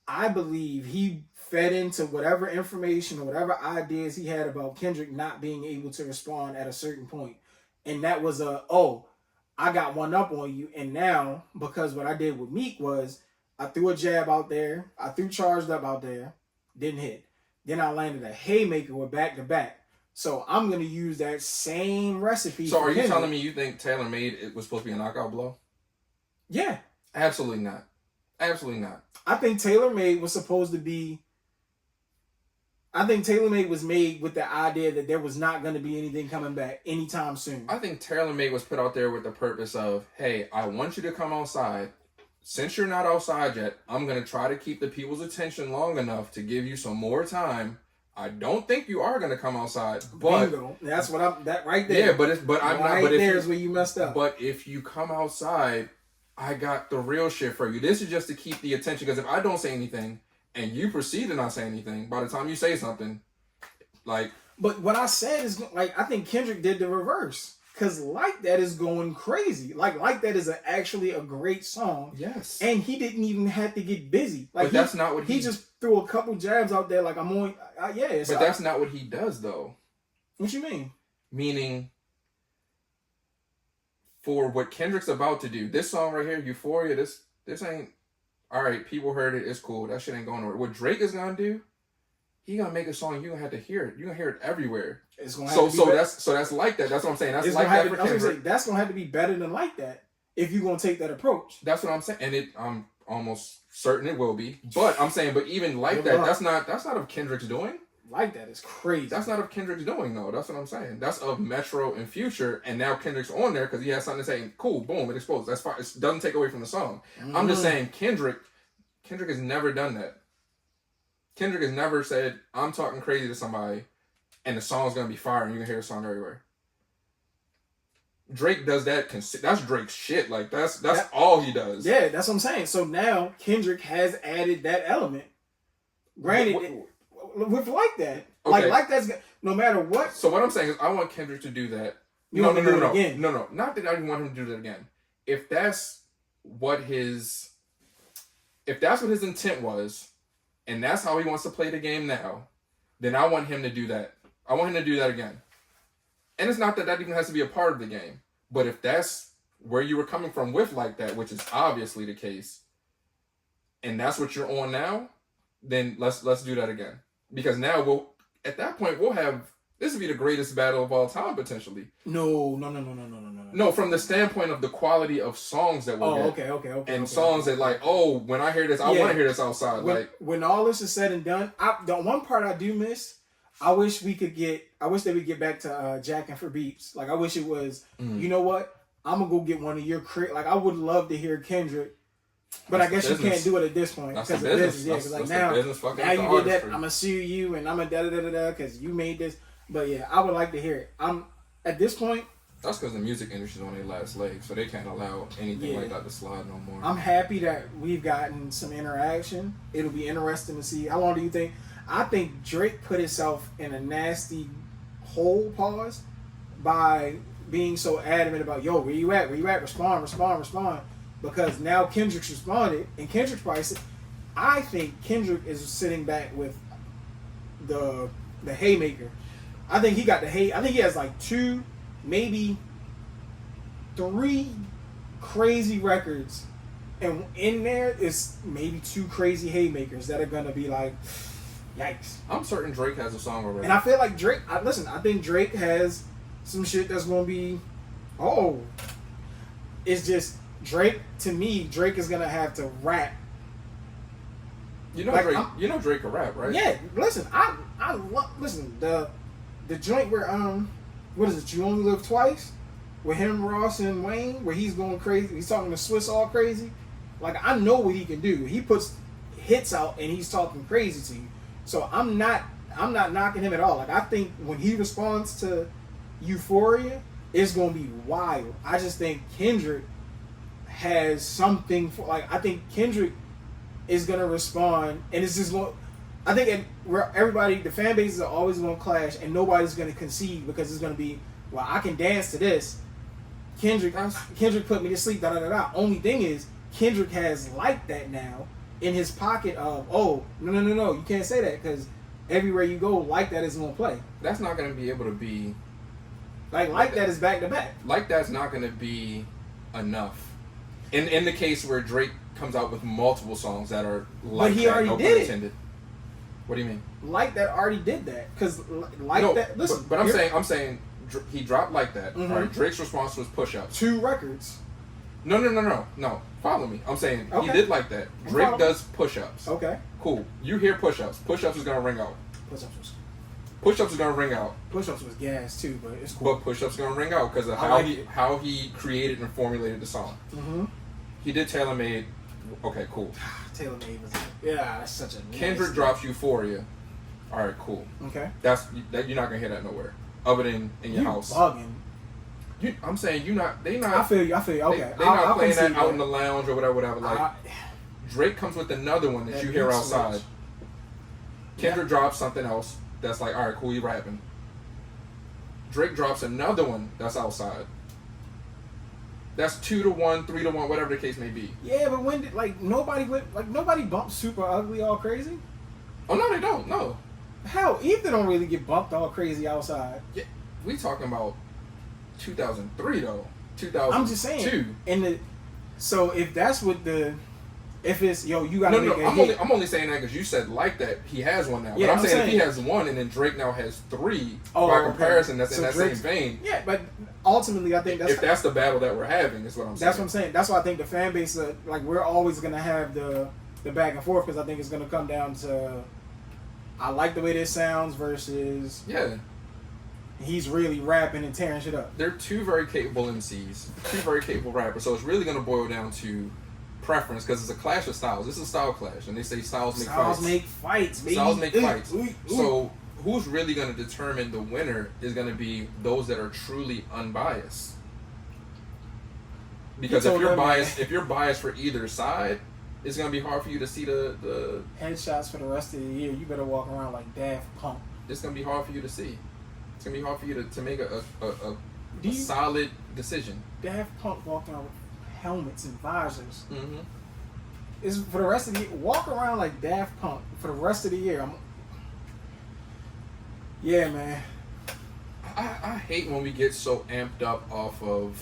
B: I believe he fed into whatever information or whatever ideas he had about Kendrick not being able to respond at a certain point. And that was I got one up on you. And now, because what I did with Meek was I threw a jab out there. I threw Charged Up out there. Didn't hit. Then I landed a haymaker with back to back. So I'm gonna use that same recipe.
A: So are you telling me you think Taylor Made it was supposed to be a knockout blow?
B: Yeah.
A: Absolutely not. Absolutely not.
B: I think Taylor Made was supposed to be. I think Taylor Made was made with the idea that there was not going to be anything coming back anytime soon.
A: I think Taylor Made was put out there with the purpose of, hey, I want you to come outside. Since you're not outside yet, I'm going to try to keep the people's attention long enough to give you some more time. I don't think you are going to come outside, but
B: bingo. That's what I'm. That right there.
A: Yeah, but I'm not. But
B: there's where you messed up.
A: But if you come outside, I got the real shit for you. This is just to keep the attention. Because if I don't say anything and you proceed to not say anything, by the time you say something, like.
B: But what I said is like I think Kendrick did the reverse. Because Like That is going crazy. Like That is actually a great song.
A: Yes.
B: And he didn't even have to get busy. Like
A: but that's not what
B: he just threw a couple jabs out there. Like I'm on. Yeah.
A: But that's not what he does though.
B: What you mean?
A: Meaning, for what Kendrick's about to do, this song right here, Euphoria. This ain't all right. People heard it. It's cool. That shit ain't going nowhere. What Drake is gonna do? He gonna make a song. You gonna have to hear it. You gonna hear it everywhere. It's gonna have to be that's Like That. That's what I'm saying. That's Like That for Kendrick.
B: That's gonna have to be better than Like That if you're gonna take that approach.
A: That's what I'm saying, and I'm almost certain it will be. But I'm saying, but even Like That, that's not of Kendrick's doing.
B: Like That is crazy.
A: That's not of Kendrick's doing though. That's what I'm saying. That's of Metro and Future, and now Kendrick's on there because he has something to say. Cool, boom, it explodes. That's fine. It doesn't take away from the song. Mm-hmm. I'm just saying, Kendrick has never done that. Kendrick has never said, I'm talking crazy to somebody and the song's going to be fire and you can hear a song everywhere. Drake does that. That's Drake's shit. Like, that's all he does.
B: Yeah, that's what I'm saying. So now Kendrick has added that element. Granted, with Like That. Okay. Like That's, no matter what.
A: So what I'm saying is I want Kendrick to do that. No. Not that I didn't want him to do that again. If that's what his intent was, and that's how he wants to play the game now, then I want him to do that. I want him to do that again. And it's not that even has to be a part of the game. But if that's where you were coming from with Like That, which is obviously the case, and that's what you're on now, then let's do that again. Because now at that point we'll have, this would be the greatest battle of all time potentially. No. No, from the standpoint of the quality of songs that we'll get. Okay. And songs that like, oh, when I hear this, I want to hear this outside.
B: When all this is said and done, the one part I do miss, I wish they would get back to Jacking for Beeps. Like I wish it was, you know what? I'm gonna go get one of your like I would love to hear Kendrick. But I guess you can't do it at this point because of business. Yeah, because like now you did that, I'm gonna sue you and I'm gonna da because you made this. But yeah, I would like to hear it. I'm at this point.
A: That's because the music industry is on their last leg, so they can't allow anything like that to slide no more.
B: I'm happy that we've gotten some interaction. It'll be interesting to see. How long do you think? I think Drake put himself in a nasty hole, pause, by being so adamant about, yo, where you at? Where you at? Respond. Because now Kendrick's responded, and Kendrick's probably said, I think Kendrick is sitting back with the haymaker. I think he got the hay. I think he has like 2, maybe 3 crazy records, and in there is maybe 2 crazy haymakers that are gonna be like, yikes.
A: I'm certain Drake has a song already,
B: and I feel like Drake. I think Drake has some shit that's gonna be. Oh, it's just Drake. To me, Drake is gonna have to rap.
A: You know, like, Drake. You know Drake can rap, right?
B: Yeah. Listen, I love. Listen, the joint where what is it? You Only Live Twice, with him, Ross, and Wayne, where he's going crazy. He's talking to Swiss all crazy. Like I know what he can do. He puts hits out and he's talking crazy to you. So I'm not knocking him at all. Like I think when he responds to Euphoria, it's gonna be wild. I just think Kendrick has something for. Like I think Kendrick is gonna respond, and it's just going. I think where everybody, the fan bases are always going to clash, and nobody's going to concede because it's going to be, well, I can dance to this. Kendrick put me to sleep. Only thing is, Kendrick has Like That now in his pocket of, oh, no, you can't say that because everywhere you go, Like That isn't going to play.
A: That's not going to be able to be.
B: Like That is back to back.
A: Like That's not going to be enough. In the case where Drake comes out with multiple songs that are like,
B: but he already did it.
A: What do you mean?
B: Like That already did that because That. Listen,
A: but I'm saying he dropped Like That. Mm-hmm. All right, Drake's response was Push Ups.
B: 2 records.
A: No. Follow me. I'm saying he did Like That. Drake does Push Ups.
B: Okay.
A: Cool. You hear Push Ups. Push Ups is gonna ring out. Push Ups is gonna ring out.
B: Push Ups was gas too, but it's cool.
A: But Push Ups gonna ring out because of how he created and formulated the song. Mm-hmm. He did Tailor Made. Okay, cool.
B: Tailor Made was that's such a.
A: Kendrick drops Euphoria. All right, cool.
B: Okay.
A: That you're not gonna hear that nowhere, other than in your house.
B: Bugging.
A: I'm saying you not. They not.
B: I feel you. Okay.
A: They're not playing that out in the lounge or whatever. Like Drake comes with another one that you hear outside. Kendrick drops something else that's like, all right, cool, you rapping. Drake drops another one that's outside. That's 2 to 1, 3 to 1, whatever the case may be.
B: Yeah, but when did nobody bumps Super Ugly all crazy?
A: Oh no, they don't. No.
B: Hell, Ethan don't really get bumped all crazy outside.
A: Yeah, we talking about 2003 though. 2002.
B: I'm just saying. So if that's what if it's you gotta make a hit.
A: I'm only saying that because you said Like That he has one now.
B: Yeah,
A: but I'm saying if he has one and then Drake now has 3 by comparison, that's in that same vein.
B: Yeah, but ultimately I think
A: that's the battle that we're having is what I'm saying.
B: That's what I'm saying. That's why I think the fan base we're always gonna have the back and forth because I think it's gonna come down to I like the way this sounds versus he's really rapping and tearing shit up.
A: They're 2 very capable MCs, 2 very capable rappers. So it's really gonna boil down to preference because it's a clash of styles. This is a style clash, and they say styles make fights.
B: Styles make fights.
A: So who's really going to determine the winner is going to be those that are truly unbiased. Because if you're biased for either side, it's going to be hard for you to see the
B: headshots for the rest of the year. You better walk around like Daft Punk.
A: It's going to be hard for you to see. It's going to be hard for you to make a solid decision.
B: Daft Punk walked around with helmets and visors.
A: Mm-hmm.
B: Is for the rest of the year. Walk around like Daft Punk for the rest of the year. Yeah, man.
A: I hate when we get so amped up off of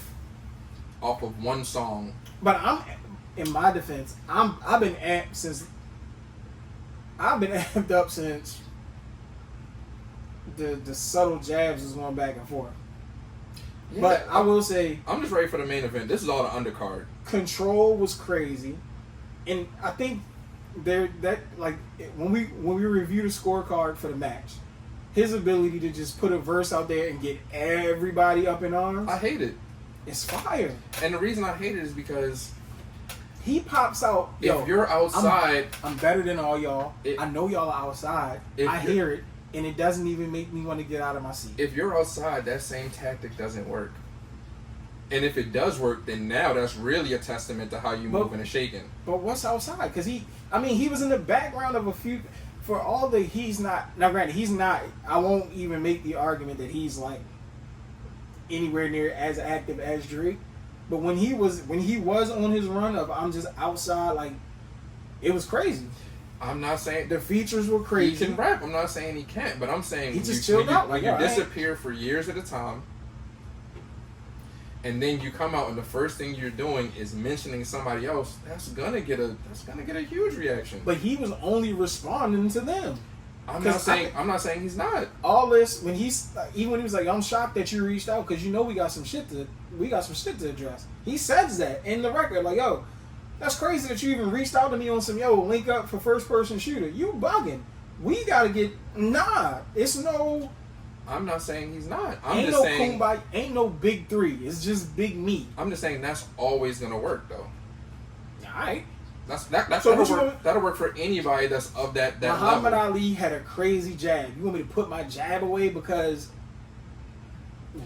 A: one song.
B: But in my defense, I've been amped up since the subtle jabs is going back and forth. Yeah, but I will say
A: I'm just ready for the main event. This is all the undercard.
B: Control was crazy, and I think when we review the scorecard for the match, his ability to just put a verse out there and get everybody up in arms.
A: I hate it.
B: It's fire.
A: And the reason I hate it is because
B: he pops out.
A: If you're outside,
B: I'm better than all y'all. I know y'all are outside. I hear it. And it doesn't even make me want to get out of my seat. If
A: you're outside, that same tactic doesn't work. And if it does work, then now that's really a testament to how you moving and shaking.
B: But what's outside? Because he was in the background of a few. For all the he's not. Now, granted, he's not. I won't even make the argument that he's like anywhere near as active as Drake. But when he was on his run of I'm just outside, it was crazy.
A: I'm not saying
B: the features were crazy.
A: He can rap. I'm not saying he can't, but I'm saying
B: he just chilled out.
A: When you disappear for years at a time, and then you come out and the first thing you're doing is mentioning somebody else, that's gonna get a huge reaction.
B: But he was only responding to them.
A: I'm not saying he's not.
B: All this when he was like, I'm shocked that you reached out because we got some shit to address. He says that in the record, that's crazy that you even reached out to me on some link up for first person shooter. You bugging. We gotta get it's no.
A: I'm not saying he's not.
B: Ain't no big 3. It's just big me.
A: I'm just saying that's always gonna work though.
B: Alright.
A: That'll work for anybody that's of that
B: Muhammad
A: level.
B: Ali had a crazy jab. You want me to put my jab away because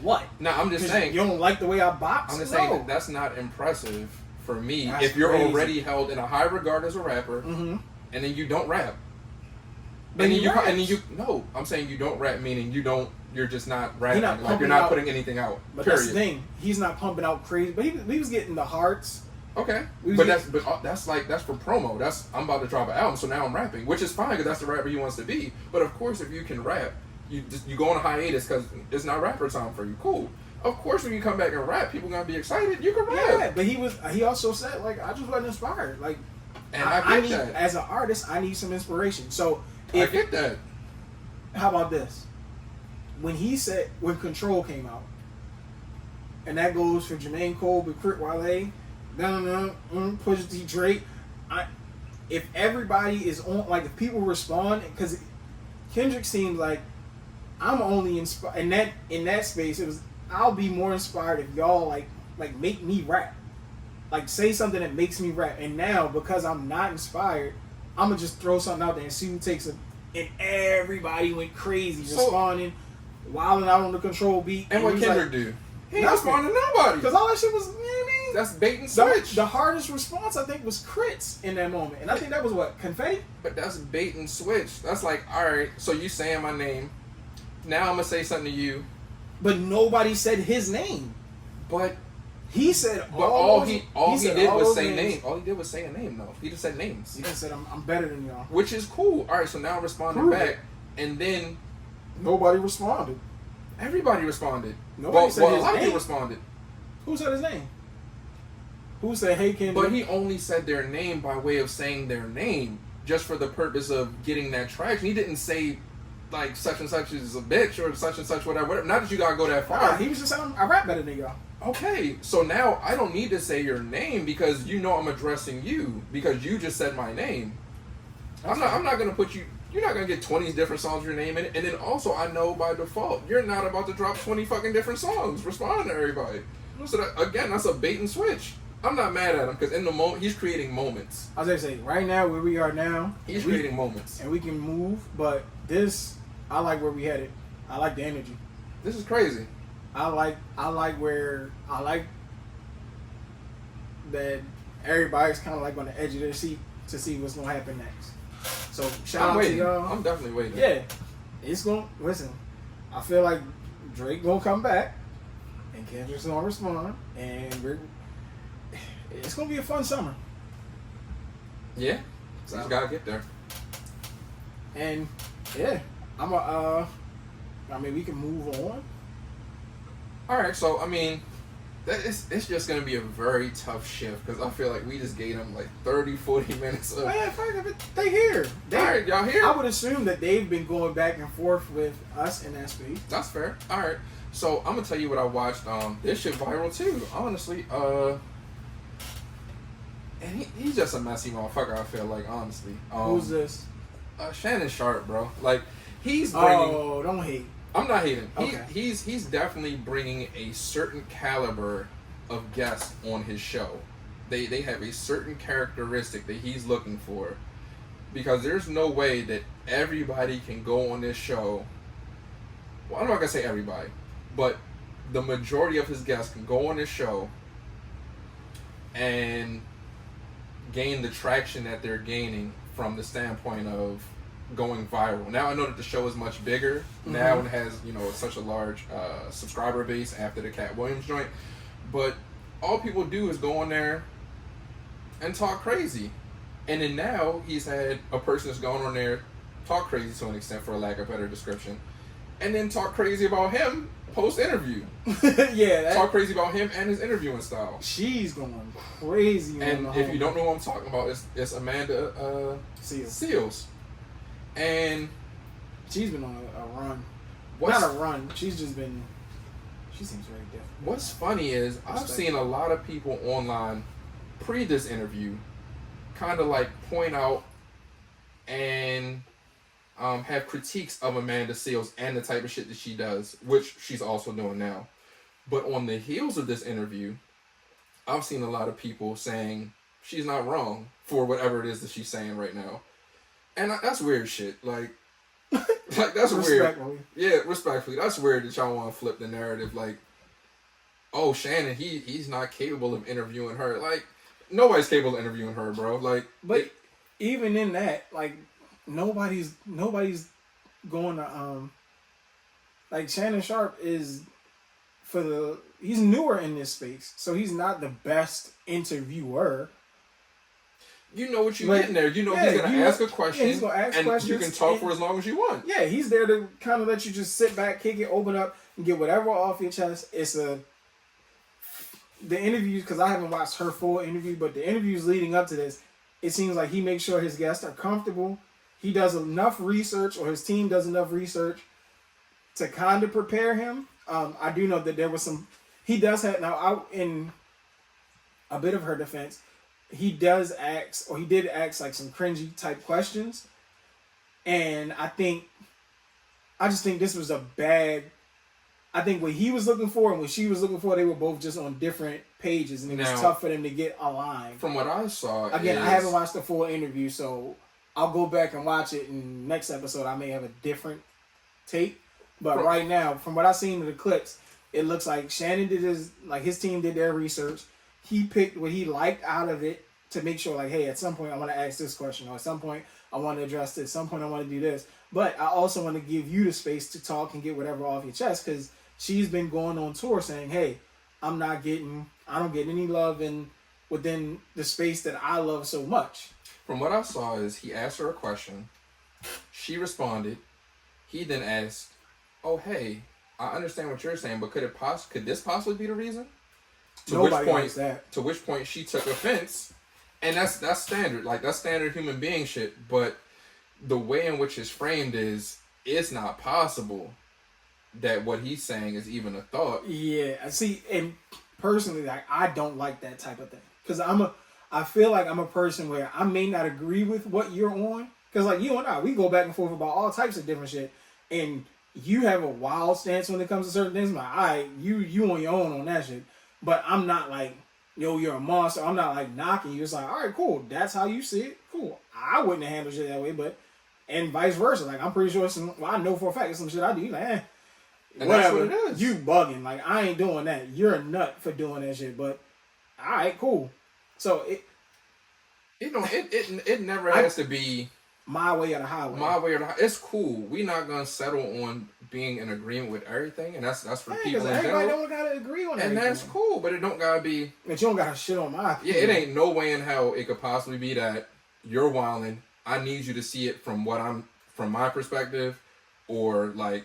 B: what?
A: No, I'm just saying
B: you don't like the way I box.
A: I'm just saying that's not impressive for me. If you're already held in a high regard as a rapper, and then you don't rap, I'm saying you don't rap, meaning you're just not rapping. You're not putting anything out.
B: But that's the thing. He's not pumping out crazy. But he was getting the hearts.
A: Okay, that's for promo. I'm about to drop an album, so now I'm rapping, which is fine because that's the rapper he wants to be. But of course, if you can rap, you go on a hiatus because it's not rapper time for you. Cool. Of course, when you come back and rap, people gonna be excited. You can rap.
B: Yeah, but he also said I just wasn't inspired.
A: And I get that.
B: As an artist, I need some inspiration. So
A: I get that.
B: how about this? When Control came out, and that goes for Jermaine Cole, Big Crit Wale, Pusha T, Drake. If everybody is on, like if people respond, because Kendrick seems like I'm only inspired in that space. It was I'll be more inspired if y'all like make me rap, like say something that makes me rap. And now because I'm not inspired, I'm gonna just throw something out there and see who takes it. And everybody went crazy, responding, wilding out on the Control beat.
A: And what Kendrick do? He ain't responding to nobody.
B: Because all that shit was, you know what I mean?
A: That's bait and switch.
B: The hardest response, I think, was Crits in that moment. And I think that was what? Confetti?
A: But that's bait and switch. That's like, alright, so you saying my name. Now I'm going to say something to you.
B: But nobody said his name.
A: But
B: he said
A: all he did was say name. All he did was say a name, though. He just said names.
B: He just said, I'm better than y'all.
A: Which is cool. Alright, so now I'm responding back. And then
B: nobody responded.
A: Everybody responded.
B: Nobody said his name.
A: A lot of people responded.
B: Who said his name? Who said, hey, Kendrick?
A: But he only said their name by way of saying their name, just for the purpose of getting that traction. He didn't say, like, such and such is a bitch, or such and such, whatever. Not that you gotta go that far.
B: He was just saying, I rap better than y'all.
A: Okay, so now I don't need to say your name because you know I'm addressing you, because you just said my name. I'm not gonna put you... You're not going to get 20 different songs with your name in it. And then also, I know by default, you're not about to drop 20 fucking different songs responding to everybody. So, again, that's a bait and switch. I'm not mad at him because in the moment, he's creating moments.
B: I was going to say, right now, where we are now,
A: he's creating moments.
B: And we can move, but I like where we headed. I like the energy.
A: This is crazy.
B: I like that everybody's kind of like on the edge of their seat to see what's going to happen next. So shout out to y'all.
A: I'm definitely waiting.
B: Yeah, it's gonna listen. I feel like Drake gonna come back, and Kendrick's gonna respond, and it's gonna be a fun summer.
A: Yeah, so he's gotta get there.
B: And yeah, I mean, we can move on.
A: All right, so I mean, it's just going to be a very tough shift because I feel like we just gave them like 30, 40 minutes of...
B: Man, they here.
A: All right, y'all here?
B: I would assume that they've been going back and forth with us in that space.
A: That's fair. All right. So I'm going to tell you what I watched. This shit viral too, honestly. And he's just a messy motherfucker, I feel like, honestly.
B: Who's this?
A: Shannon Sharp, bro. Like, he's bringing...
B: Oh, don't hate.
A: I'm not hating.
B: Okay.
A: He's definitely bringing a certain caliber of guests on his show. They have a certain characteristic that he's looking for, because there's no way that everybody can go on this show. Well, I'm not gonna say everybody, but the majority of his guests can go on this show and gain the traction that they're gaining from the standpoint of going viral. Now I know that the show is much bigger now and has, such a large subscriber base after the Cat Williams joint, but all people do is go on there and talk crazy. And then now he's had a person that's gone on there, talk crazy to an extent, for a lack of better description, and then talk crazy about him post-interview.
B: Yeah.
A: Talk crazy about him and his interviewing style.
B: She's going crazy.
A: And if you don't know what I'm talking about, it's Amanda Seals. And
B: she's been on a run. Not a run. She seems very different.
A: What's funny is I've seen a lot of people online pre this interview kind of like point out and have critiques of Amanda Seals and the type of shit that she does, which she's also doing now. But on the heels of this interview, I've seen a lot of people saying she's not wrong for whatever it is that she's saying right now. And that's weird shit. Like that's weird. Yeah, respectfully. That's weird that y'all want to flip the narrative. Like, oh, Shannon, he's not capable of interviewing her. Like, nobody's capable of interviewing her, bro. Like,
B: but even in that, like, nobody's going to like, Shannon Sharp is he's newer in this space, so he's not the best interviewer. You know what you're getting there. You know he's going to ask a question, he's gonna ask questions, you can talk for as long as you want. Yeah, he's there to kind of let you just sit back, kick it, open up, and get whatever off your chest. The interviews, because I haven't watched her full interview, but the interviews leading up to this, it seems like he makes sure his guests are comfortable. he does enough research, or his team does enough research to kind of prepare him. I do know that there was some. He does have now. In a bit of her defense, he did ask like some cringy type questions, and I just think this was a bad. I think what he was looking for and what she was looking for, they were both just on different pages, and it was tough for them to get aligned.
A: From what I saw,
B: again, I haven't watched the full interview, so I'll go back and watch it. And next episode, I may have a different take. But right now, from what I've seen in the clips, it looks like Shannon did his team did their research. He picked what he liked out of it to make sure, like, hey, at some point I want to ask this question, or at some point I want to address this, at some point I want to do this. But I also want to give you the space to talk and get whatever off your chest, because she's been going on tour saying, hey, I don't get any love within the space that I love so much.
A: From what I saw is he asked her a question. She responded. He then asked, oh, hey, I understand what you're saying, but could this possibly be the reason? To which point she took offense. And that's standard. Like, that's standard human being shit. But the way in which it's framed is, it's not possible that what he's saying is even a thought.
B: Yeah, I see. And personally, like, I don't like that type of thing, because I feel like I'm a person where I may not agree with what you're on, because like you and I, we go back and forth about all types of different shit, and you have a wild stance when it comes to certain things. I'm like, all right, you on your own on that shit, but I'm not like, yo, you're a monster. I'm not like knocking you. It's like, all right, cool, that's how you see it, cool. I wouldn't have handled shit that way, and vice versa. Like, I'm pretty sure I know for a fact it's some shit I do. Like,
A: and
B: whatever,
A: that's what it is.
B: You bugging. Like, I ain't doing that. You're a nut for doing that shit. But all right, cool. So
A: it never has to be
B: my way or the highway.
A: My way or the highway. It's cool. We're not gonna settle on being in agreement with everything, and that's for people in general.
B: Everybody don't gotta agree on everything.
A: And that's cool, but it don't gotta be.
B: But you don't gotta shit on my opinion.
A: Yeah, it ain't no way in hell it could possibly be that you're wilding. I need you to see it from my perspective, or like,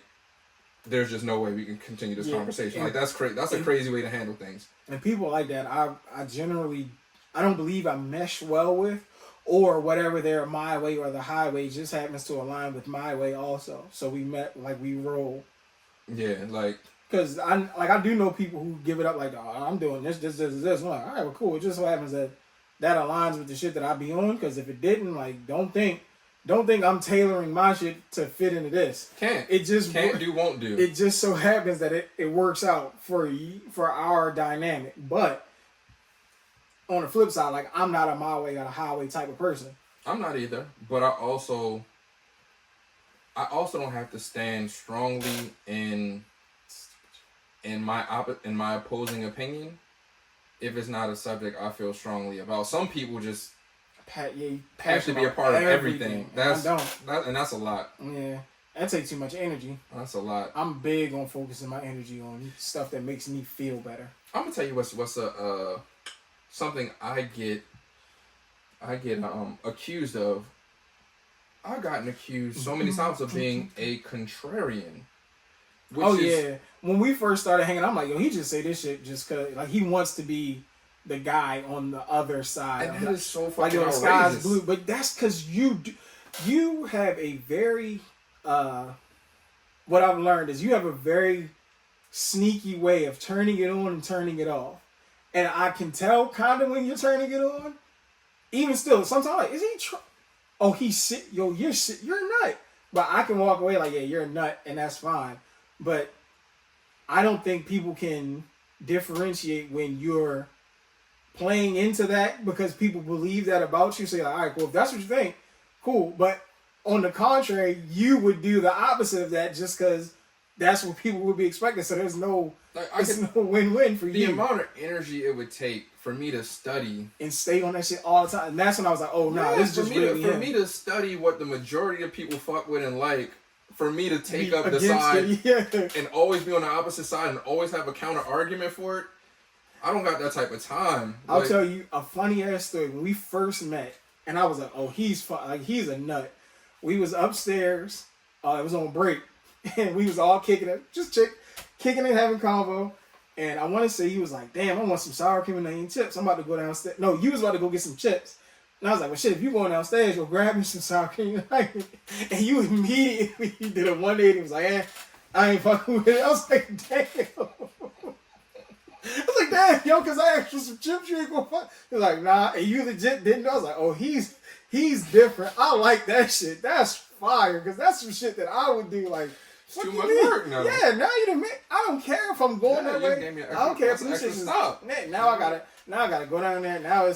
A: there's just no way we can continue this conversation. Like, that's crazy. That's a crazy way to handle things.
B: And people like that, I generally, I don't believe I mesh well with, or whatever their my way or the highway just happens to align with my way also. So we met, like, we roll.
A: Yeah, like,
B: because I do know people who give it up like, oh, I'm doing this. I'm like, all right, well, cool. It just so happens that aligns with the shit that I be on. Because if it didn't, like, don't think I'm tailoring my shit to fit into this.
A: Won't do.
B: It just so happens that it works out for our dynamic. But on the flip side, like, I'm not a my way or a highway type of person.
A: I'm not either. But I also don't have to stand strongly in my opposing opinion if it's not a subject I feel strongly about. Some people just have to be a part of everything. That's a lot.
B: Yeah, that takes too much energy.
A: That's a lot.
B: I'm big on focusing my energy on stuff that makes me feel better.
A: I'm gonna tell you what's something I get accused of. I've gotten accused so many times of being a contrarian. When we first started hanging, I'm like, yo, he just say this shit just cause, like, he wants to be the guy on the other side. And that is so fucking outrageous.
B: The sky's blue, but that's because you have a very what I've learned is you have a very sneaky way of turning it on and turning it off, and I can tell kind of when you're turning it on. Even still, sometimes like, is he? You're a nut. But I can walk away like, yeah, you're a nut, and that's fine. But I don't think people can differentiate when you're playing into that, because people believe that about you. So you're like, all right, cool. If that's what you think, cool. But on the contrary, you would do the opposite of that just because that's what people would be expecting. So there's no win-win for you.
A: The amount of energy it would take for me to study
B: and stay on that shit all the time. And that's when I was like, oh, no, this is just really
A: for me to study what the majority of people fuck with and like, for me to take up the side and always be on the opposite side and always have a counter argument for it, I don't got that type of time.
B: I'll tell you a funny ass story. When we first met, and I was like, oh, he's fun. Like, he's a nut. We was upstairs. It was on break. And we was all kicking it. Kicking it, having convo. And I want to say he was like, damn, I want some sour cream and onion chips. I'm about to go downstairs. No, you was about to go get some chips. And I was like, well, shit, if you going downstairs, you'll grab me some sour cream. And you immediately did a 180. Was like, I ain't fucking with it. I was like, damn. I was like, damn, yo, because I asked for some chips, you ain't gonna fuck. He's like, nah. And you legit didn't know. I was like, oh, he's different. I like that shit. That's fire. Because that's some shit that I would do. Like,
A: it's too much work now.
B: Yeah, now you done I don't care if I'm going that way. I don't care if this shit is
A: stop.
B: Now I gotta go down there. Now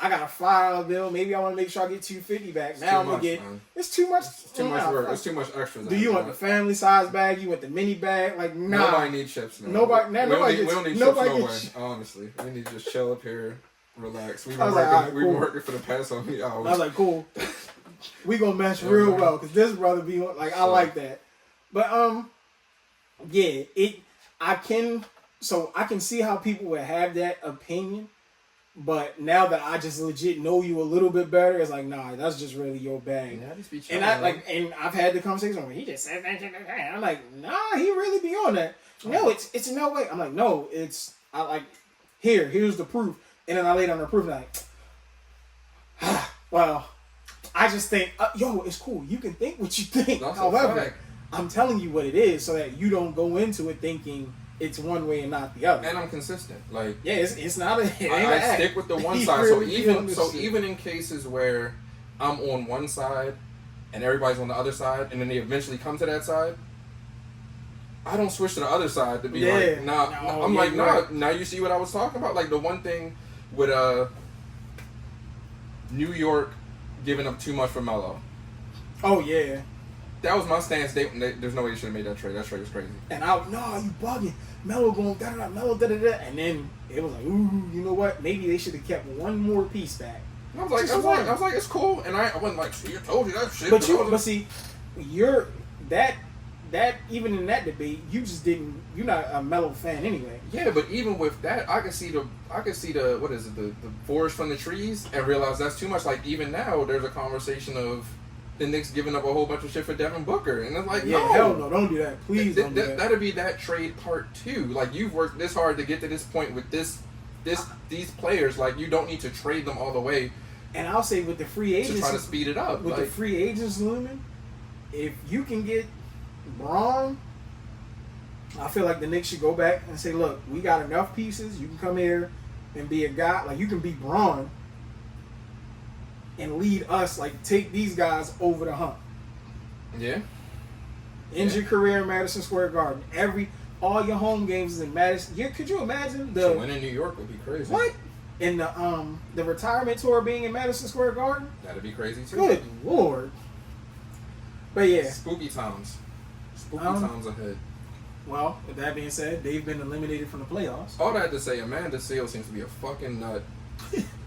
B: I got a $5 bill. Maybe I want to make sure I get $250 back. Now I'm gonna get. Man. It's too much.
A: It's too much work. It's too much extra.
B: Do you want the family size bag? You want the mini bag? Like, nah.
A: Nobody needs chips now.
B: Nobody. Now
A: we don't need chips no way. Honestly, we need to just chill up here, relax. We've been working for the past so many hours.
B: I was like, cool. We gonna mesh real well because this brother be like, I like that. But yeah, I can see how people would have that opinion. But now that I just legit know you a little bit better, it's like, nah, that's just really your bag. Yeah, just be and I've had the conversation where he just said that shit. I'm like, nah, he really be on that. No, it's no way. I'm like, no, here's the proof. And then I lay down the proof and well, I just think, it's cool. You can think what you think. That's however, I'm telling you what it is so that you don't go into it thinking it's one way and not the other.
A: And I'm consistent. Like,
B: yeah, it's not a.
A: I stick with the one side. Really so even in cases where I'm on one side and everybody's on the other side, and then they eventually come to that side, I don't switch to the other side to be like, nah. No, I'm like, nah. Right. Now you see what I was talking about. Like the one thing with New York giving up too much for Melo.
B: Oh yeah.
A: That was my stance. There's no way you should have made that trade. That trade was crazy.
B: And you bugging. Melo going da-da-da, Melo da-da-da. And then it was like, ooh, you know what? Maybe they should have kept one more piece back.
A: I was like, it's cool. And I wasn't like, see, I told you that shit.
B: But see, you're that even in that debate, you're not a Melo fan anyway.
A: Yeah, but even with that, I can see the what is it, the forest from the trees and realize that's too much. Like even now, there's a conversation of the Knicks giving up a whole bunch of shit for Devin Booker, and it's like, no,
B: hell no, don't do that, please. Don't do that.
A: That'd be that trade part 2. Like you've worked this hard to get to this point with these players. Like you don't need to trade them all the way.
B: And I'll say with the free agents
A: to try to speed it up.
B: With the free agents looming, if you can get Braun, I feel like the Knicks should go back and say, look, we got enough pieces. You can come here and be a guy. Like you can be Braun and lead us, like take these guys over the hump.
A: Yeah.
B: End your career in Madison Square Garden. All your home games is in Madison. Could you imagine
A: to win in New York would be crazy.
B: What? And the retirement tour being in Madison Square Garden?
A: That'd be crazy too.
B: Good Lord. But yeah.
A: Spooky times ahead.
B: Well, with that being said, they've been eliminated from the playoffs.
A: All that to say, Amanda Seales seems to be a fucking nut.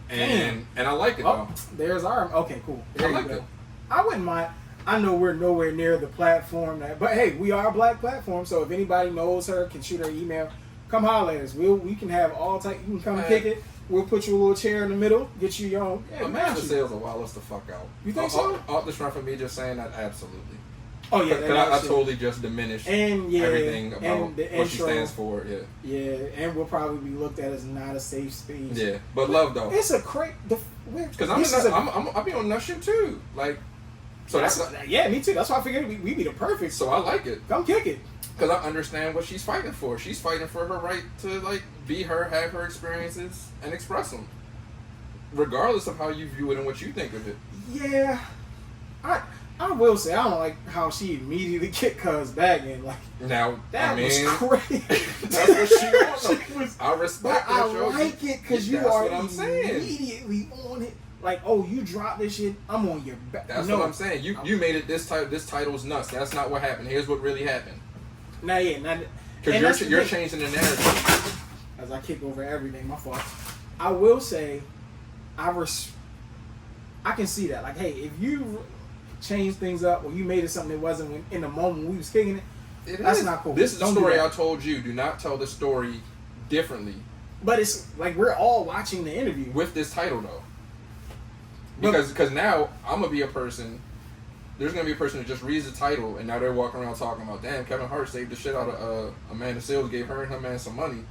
A: And I like it though.
B: There's our okay, cool.
A: I like it.
B: I wouldn't mind. I know we're nowhere near the platform but hey, we are a black platform. So if anybody knows her, can shoot her email, come holler at us. We can have all type. You can come kick it. We'll put you a little chair in the middle, get you your own. Yeah,
A: Amanda Seales will wild us the fuck out.
B: You think so?
A: Off the strength of me just saying that, absolutely.
B: Oh yeah,
A: I totally just diminished everything about what she stands for. Yeah.
B: Yeah, and we'll probably be looked at as not a safe space.
A: Yeah, but love though.
B: It's a crazy.
A: Because I'll be on that shit too. Like, so
B: yeah, me too. That's why I figured we be the perfect.
A: So I like it.
B: Come kick it.
A: Because I understand what she's fighting for. She's fighting for her right to like be her, have her experiences, and express them, regardless of how you view it and what you think of it.
B: Yeah, I will say I don't like how she immediately kicked Cuz back in. Like
A: now,
B: that was crazy.
A: That's what she was. I respect that.
B: I like it because you are immediately on it. Like, oh, you dropped this shit, I'm on your back.
A: That's what I'm saying. You made it this title's nuts. That's not what happened. Here's what really happened. Because you're changing the narrative.
B: As I kick over everything, my fault. I will say, I can see that. Like, hey, if you change things up or you made it something that wasn't in the moment we was kicking it, that's not cool.
A: This is the story I told you. Do not tell the story differently.
B: But it's like we're all watching the interview.
A: With this title, though. Because now I'm going to be a person, there's going to be a person that just reads the title and now they're walking around talking about, damn, Kevin Hart saved the shit out of Amanda Seales, gave her and her man some money.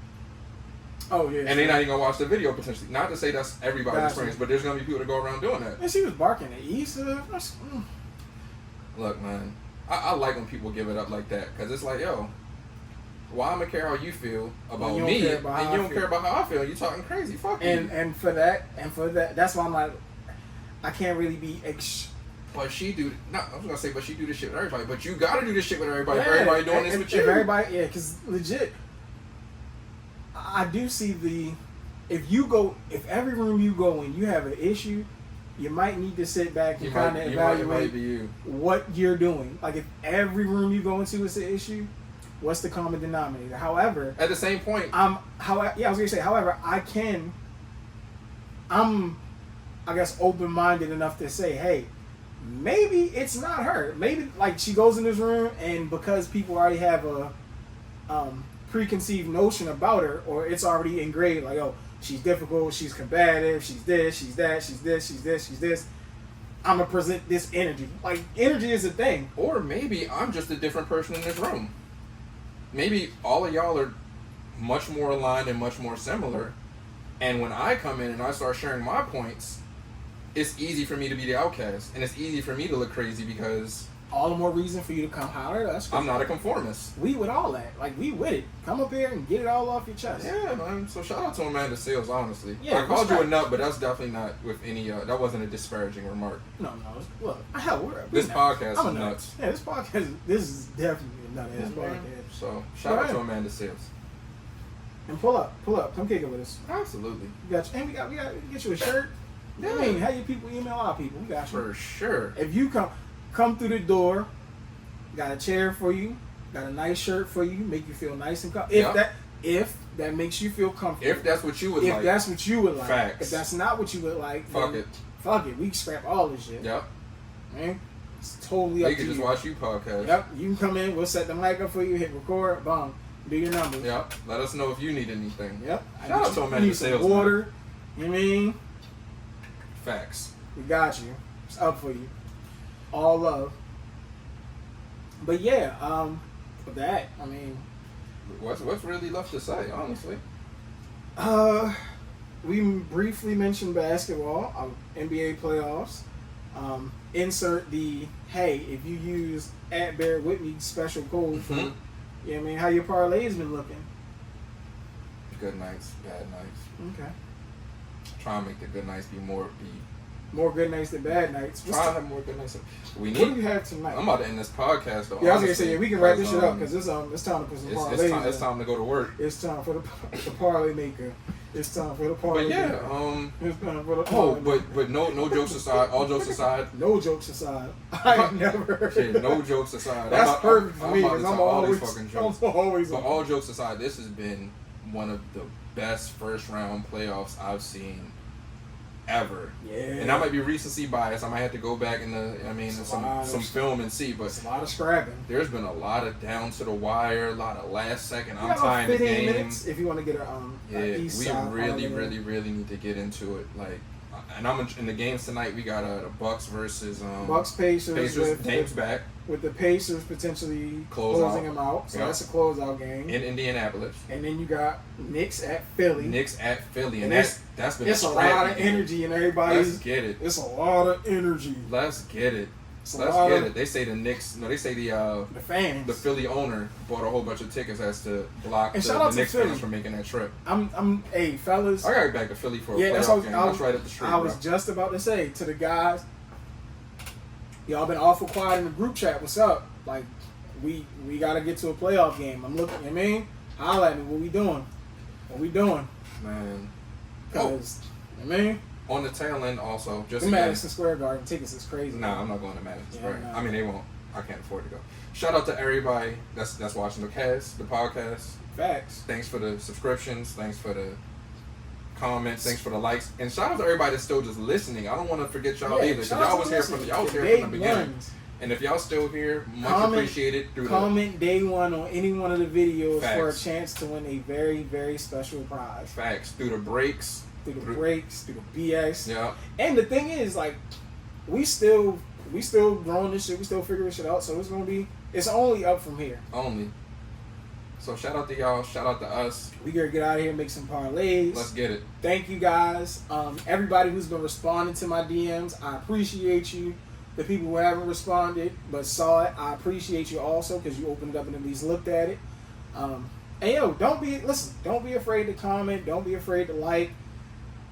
B: Oh yeah.
A: And they're not even gonna watch the video potentially. Not to say that's everybody's experience, but there's gonna be people that go around doing that.
B: And she was barking at Issa.
A: Look, man, I like when people give it up like that because it's like, yo, why I'm gonna care how you feel about me, and you don't care about how I feel? You talking crazy? Fuck you.
B: And for that, that's why I'm like, I can't really be.
A: But she do. I was gonna say, but she do this shit with everybody. But you gotta do this shit with everybody. Yeah, everybody doing this with you.
B: Everybody, yeah, because legit, I do see if every room you go in, you have an issue, you might need to sit back and kind of evaluate what you're doing. Like if every room you go into is an issue, what's the common denominator? However,
A: at the same point,
B: I was gonna say, however, I'm, I guess, open-minded enough to say, hey, maybe it's not her. Maybe like she goes in this room and because people already have a preconceived notion about her, or it's already engraved, like, oh, she's difficult, she's combative, she's this, she's that, she's this, she's this, she's this. I'm gonna present this energy. Like energy is a thing.
A: Or maybe I'm just a different person in this room. Maybe all of y'all are much more aligned and much more similar. And when I come in and I start sharing my points, it's easy for me to be the outcast. And it's easy for me to look crazy because...
B: all the more reason for you to come holler at us.
A: I'm not a conformist.
B: We with all that. Like, we with it. Come up here and get it all off your chest.
A: Yeah, man. So shout out to Amanda Sales, honestly.
B: Yeah,
A: I called you a nut, but that's definitely not with any... that wasn't a disparaging remark.
B: No. Look, hell,
A: this podcast is nuts.
B: Yeah, this is definitely a nut-ass podcast.
A: So, shout out to Amanda Sales.
B: And pull up. Come kick it with us.
A: Absolutely.
B: We got you. And we got get you a shirt. Yeah. I mean, have your people email our people. We got you.
A: For sure.
B: If you come through the door, got a chair for you, got a nice shirt for you, make you feel nice and comfortable. If that makes you feel comfortable.
A: If that's what you would like.
B: If that's what you would like.
A: Facts.
B: If that's not what you would like,
A: fuck it.
B: Fuck it. We can scrap all this shit.
A: Yep.
B: Man, it's totally up to you.
A: You can just watch you podcast.
B: Yep. You can come in. We'll set the mic up for you. Hit record. Boom. Do your numbers.
A: Yep. Let us know if you need anything.
B: Yep.
A: Shout out to Amanda Sales.
B: Water. Man. You know what I mean?
A: Facts.
B: We got you. It's up for you. All love. But yeah, with that, I mean,
A: what's really left to say, honestly?
B: We briefly mentioned basketball, NBA playoffs. Insert the hey, if you use @BearWithMe special code for, you know what I mean, how your parlay's been looking.
A: Good nights, bad nights.
B: Okay.
A: Try and make the good nights be more
B: good nights than bad nights.
A: Try to have more good nights.
B: What do you have tonight?
A: I'm about to end this podcast though.
B: Yeah, I was gonna say we can wrap this shit up because it's time to put some parlays.
A: It's time to go to work.
B: It's time for the parlay maker. It's time for the parlay.
A: But yeah,
B: it's time for the parlay.
A: But no jokes aside. All jokes aside.
B: No jokes aside. I have never.
A: Shit, no jokes aside.
B: That's perfect for me because I'm always
A: fucking jokes. But all jokes aside, this has been one of the best first round playoffs I've seen ever.
B: Yeah.
A: And I might be recency biased. I might have to go back in some film and see, but
B: it's a lot of scrapping.
A: There's been a lot of down to the wire, a lot of last second. I'm tying the game.
B: Minutes if you want to get
A: we really need to get into it. Like, and I'm in the games tonight. We got the Bucks versus
B: Pacers.
A: Dame's back.
B: With the Pacers potentially closing them out. So that's a closeout game.
A: In Indianapolis.
B: And then you got Knicks at Philly.
A: And that's been
B: a lot of energy and everybody's...
A: Let's get it.
B: It's a lot of energy.
A: Let's get it. Let's get it. They say the Knicks... No, they say the
B: fans.
A: The Philly owner bought a whole bunch of tickets as to block the Knicks fans from making that trip.
B: Hey, fellas...
A: I got to get back to Philly for a playoff game. That's right up the street,
B: I was just about to say to the guys... Y'all been awful quiet in the group chat. What's up? Like, we got to get to a playoff game. I'm looking, you know what I mean? Holla at me. What we doing?
A: Man.
B: Because, you know what I mean?
A: On the tail end also, just
B: the Madison Square Garden tickets is crazy.
A: Nah, I'm not going to Madison Square.
B: No.
A: I mean, they won't. I can't afford to go. Shout out to everybody that's watching the podcast.
B: Facts.
A: Thanks for the subscriptions. Thanks for the comments. Thanks for the likes. And shout out to everybody that's still just listening. I don't want to forget y'all either. Because y'all was here from the beginning. And if y'all still here, much appreciated.
B: Comment day one on any one of the videos for a chance to win a very, very special prize.
A: Facts. Through the breaks.
B: Through the BS.
A: Yeah.
B: And the thing is, like, we still growing this shit. We still figuring this shit out. So it's only up from here.
A: So shout out to y'all. Shout out to us.
B: We gotta get out of here and make some parlays.
A: Let's get it.
B: Thank you guys. Everybody who's been responding to my DMs, I appreciate you. The people who haven't responded but saw it, I appreciate you also because you opened it up and at least looked at it. And yo, don't be afraid to comment. Don't be afraid to like,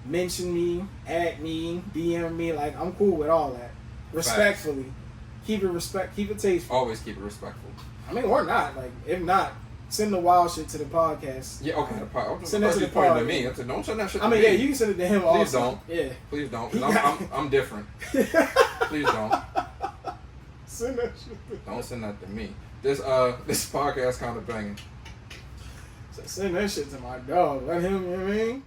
B: mention me, add me, DM me. Like, I'm cool with all that. Respectfully. Facts. Keep it tasteful.
A: Always keep it respectful.
B: I mean, or not. Like, if not, send the wild shit to the podcast.
A: Yeah, okay.
B: Send it to the podcast.
A: To me. Don't send that shit to
B: me.
A: me.
B: Yeah, you can send it to him also.
A: Please don't.
B: Yeah.
A: Please don't. Because I'm different. Please don't.
B: Send that shit to
A: Don't send that to me. This podcast kind of banging.
B: So send that shit to my dog. Let him, you know what I mean?